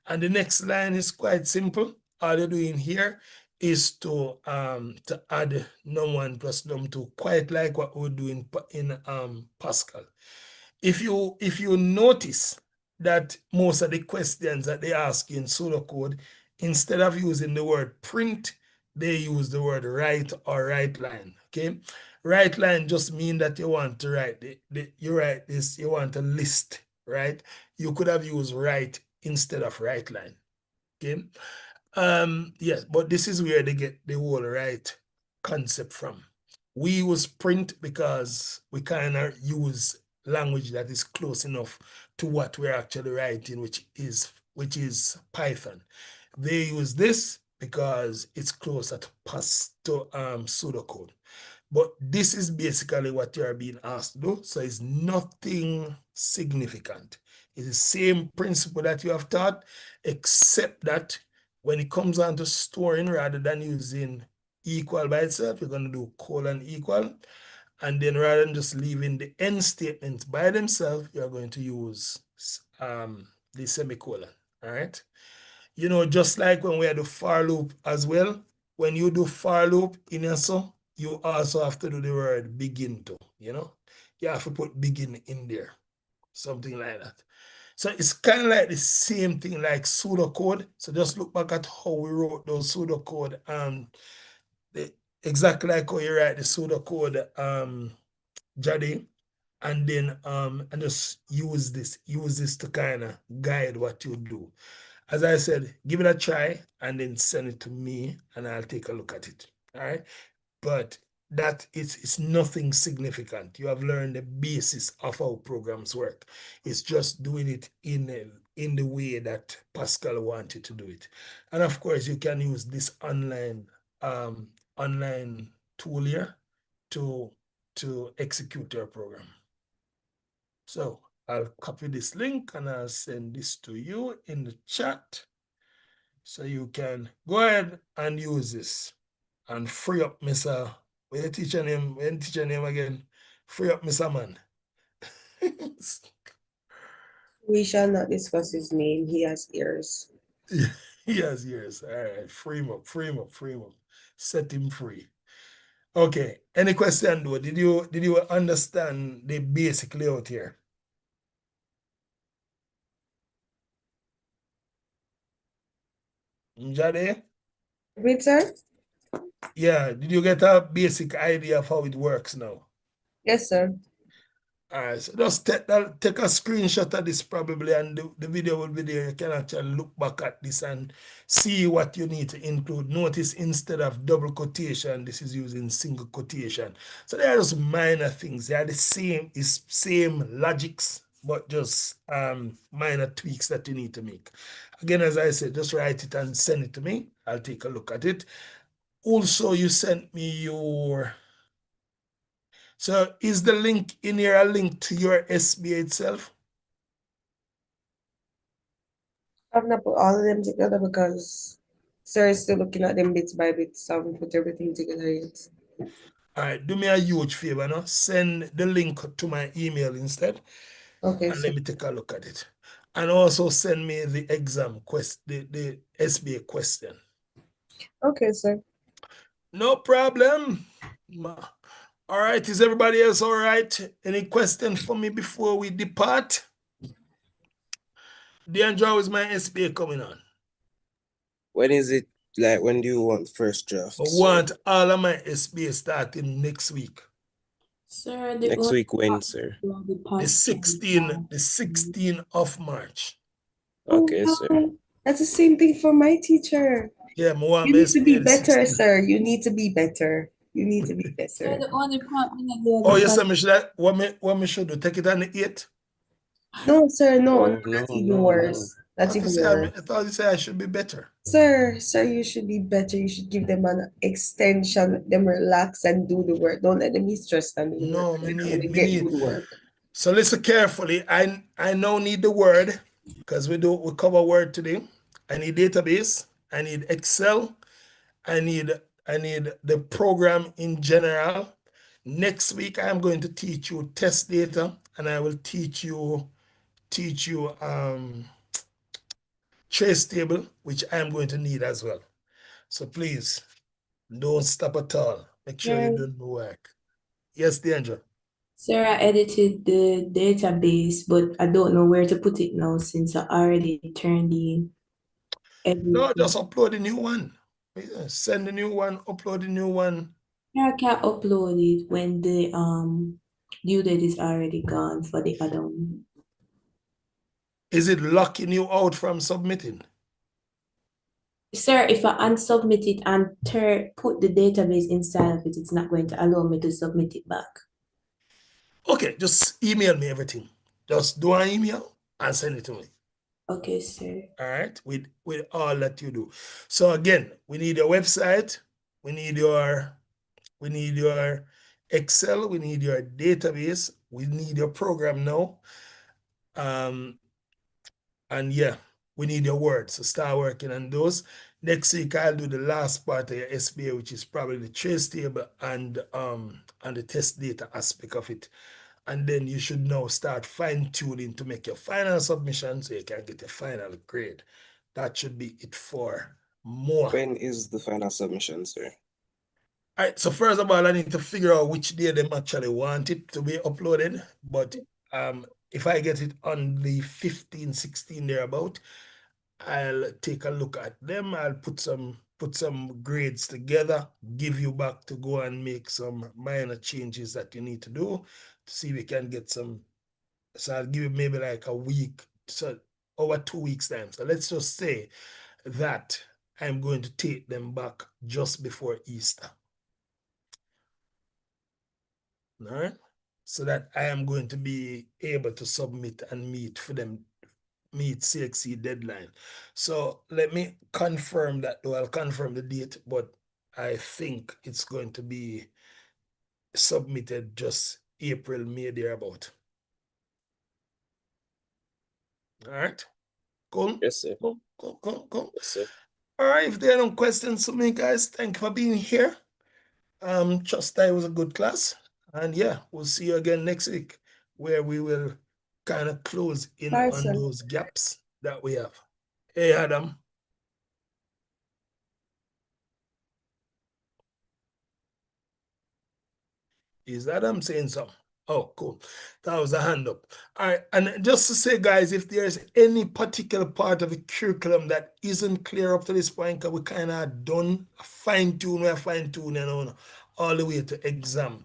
And the next line is quite simple. All you're doing here is to add num1 plus num2, quite like what we do in Pascal. If you notice that most of the questions that they ask in pseudocode, instead of using the word print, they use the word write or write line. Okay, write line just mean that you want to write you write this, you want a list, right? You could have used write instead of write line. Okay, yes, but this is where they get the whole write concept from. We use print because we kind of use language that is close enough to what we're actually writing, which is Python. They use this because it's closer to pseudocode. But this is basically what you are being asked to do. So it's nothing significant. It's the same principle that you have taught, except that when it comes on to storing, rather than using equal by itself, you're going to do colon equal. And then rather than just leaving the end statements by themselves, you're going to use the semicolon, all right? You know, just like when we had the for loop as well, when you do for loop in a sum, you also have to do the word begin to, you know? You have to put begin in there, something like that. So it's kind of like the same thing like pseudocode. So just look back at how we wrote those pseudocode exactly like how you write the pseudocode Jadi, and then and just use this to kind of guide what you do. As I said, give it a try and then send it to me and I'll take a look at it. All right. But that it's nothing significant. You have learned the basis of how programs work. It's just doing it in the way that Pascal wanted to do it. And of course, you can use this online tool here to execute your program. So I'll copy this link and I'll send this to you in the chat. So you can go ahead and use this and free up Mr. When you teach your name again, free up Mr. Man. We shall not discuss his name. He has ears. Yes, yes. All right. Free him up, free him up, free him up. Set him free. Okay. Any question though? Did you understand the basic layout here? Jade? Wait, sir? Yeah, did you get a basic idea of how it works now? Yes, sir. All right, so just take a screenshot of this probably, and the video will be there. You can actually look back at this and see what you need to include. Notice instead of double quotation, this is using single quotation. So they are just minor things. They are the same logics, but just minor tweaks that you need to make. Again, as I said, just write it and send it to me. I'll take a look at it. Also, you sent me your... So is the link in here a link to your SBA itself? I've not put all of them together because sir is still looking at them bits by bits. So I haven't put everything together yet. All right, do me a huge favor now. Send the link to my email instead, Okay, and sir. let me take a look at it. And also send me the exam the SBA question. Okay, sir. No problem. All right, is everybody else all right? Any question for me before we depart? Deandra, how is my SBA coming on? When is it, like, when do you want first draft, I sir? want all of my SBA starting next week. Sir, the Next only week, when, sir? part the The past 16th of March. Okay, Oh, sir. wow. That's the same thing for my teacher. Yeah, I want You my need to be SBA the better, 16th. sir. You need to be better. You need to be Sir, better. the only part me not get Oh, the yes, past. I should what me should do? Take it on the 8th? No, sir, no, Oh, that's no, even no, no. worse. I That's thought you even say worse. I thought you say I should be better. Sir, you should be better. You should give them an extension, let them relax and do the work. Don't let them be stressed and do the work. No, They're not gonna get good work. So listen carefully. I now need the word, because we cover word today. I need database, I need Excel, I need the program in general. Next week I'm going to teach you test data, and I will teach you trace table, which I am going to need as well. So please don't stop at all. Make sure you do the work. Yes, Deandra. Sir, I edited the database, but I don't know where to put it now since I already turned in No, everything. just upload a new one. Send a new one, upload a new one. I can't upload it when the due date is already gone for the other one. Is it locking you out from submitting? Sir, if I unsubmit it and put the database inside of it, it's not going to allow me to submit it back. Okay, just email me everything. Just do an email and send it to me. Okay, sir. All right, with all that you do. So again, we need your website, we need your Excel, we need your database, we need your program now. And yeah, we need your words. So start working on those. Next week I'll do the last part of your SBA, which is probably the trace table and the test data aspect of it. And then you should now start fine-tuning to make your final submission so you can get a final grade. That should be it for more. When is the final submission, sir? All right, so first of all, I need to figure out which day they actually want it to be uploaded. But if I get it on the 15, 16 thereabout, I'll take a look at them. I'll put some grades together, give you back to go and make some minor changes that you need to do to see if we can get some. So I'll give you maybe like a week, so over 2 weeks time. So let's just say that I'm going to take them back just before Easter. All right, so that I am going to be able to submit and meet CXC deadline. So let me confirm that, though. I'll confirm the date, but I think it's going to be submitted just April, May, thereabout. All right, cool. Yes, sir. Cool. Yes, sir. All right, if there are no questions for me, guys, thank you for being here. Trust that it was a good class, and yeah, we'll see you again next week. where we will kind of close in Hi, on sir. those gaps that we have. Hey, Adam. Is Adam saying something? Oh, cool. That was a hand up. All right. And just to say, guys, if there's any particular part of the curriculum that isn't clear up to this point, because we kind of done fine-tuning all the way to exam.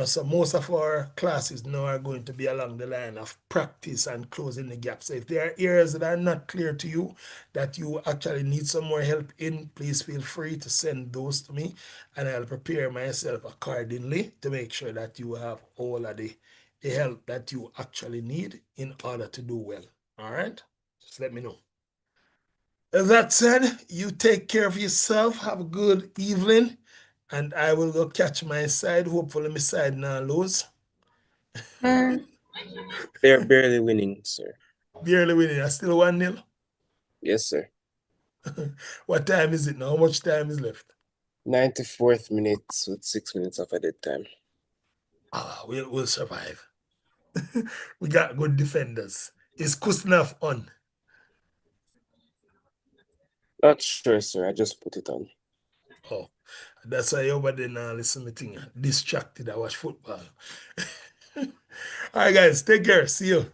So most of our classes now are going to be along the line of practice and closing the gap. So if there are areas that are not clear to you, that you actually need some more help in, please feel free to send those to me, and I'll prepare myself accordingly to make sure that you have all of the help that you actually need in order to do well. All right? Just let me know. That said, you take care of yourself. Have a good evening. And I will go catch my side. Hopefully my side now lose. Sir, They're barely winning, sir. Barely winning. I still 1-0. Yes, sir. What time is it now? How much time is left? 94th minutes with 6 minutes of added time. We'll survive. We got good defenders. Is Kusnaf on? Not sure, sir. I just put it on. Oh, that's why over there now listen to me. Distracted. I watch football. All right, guys. Take care. See you.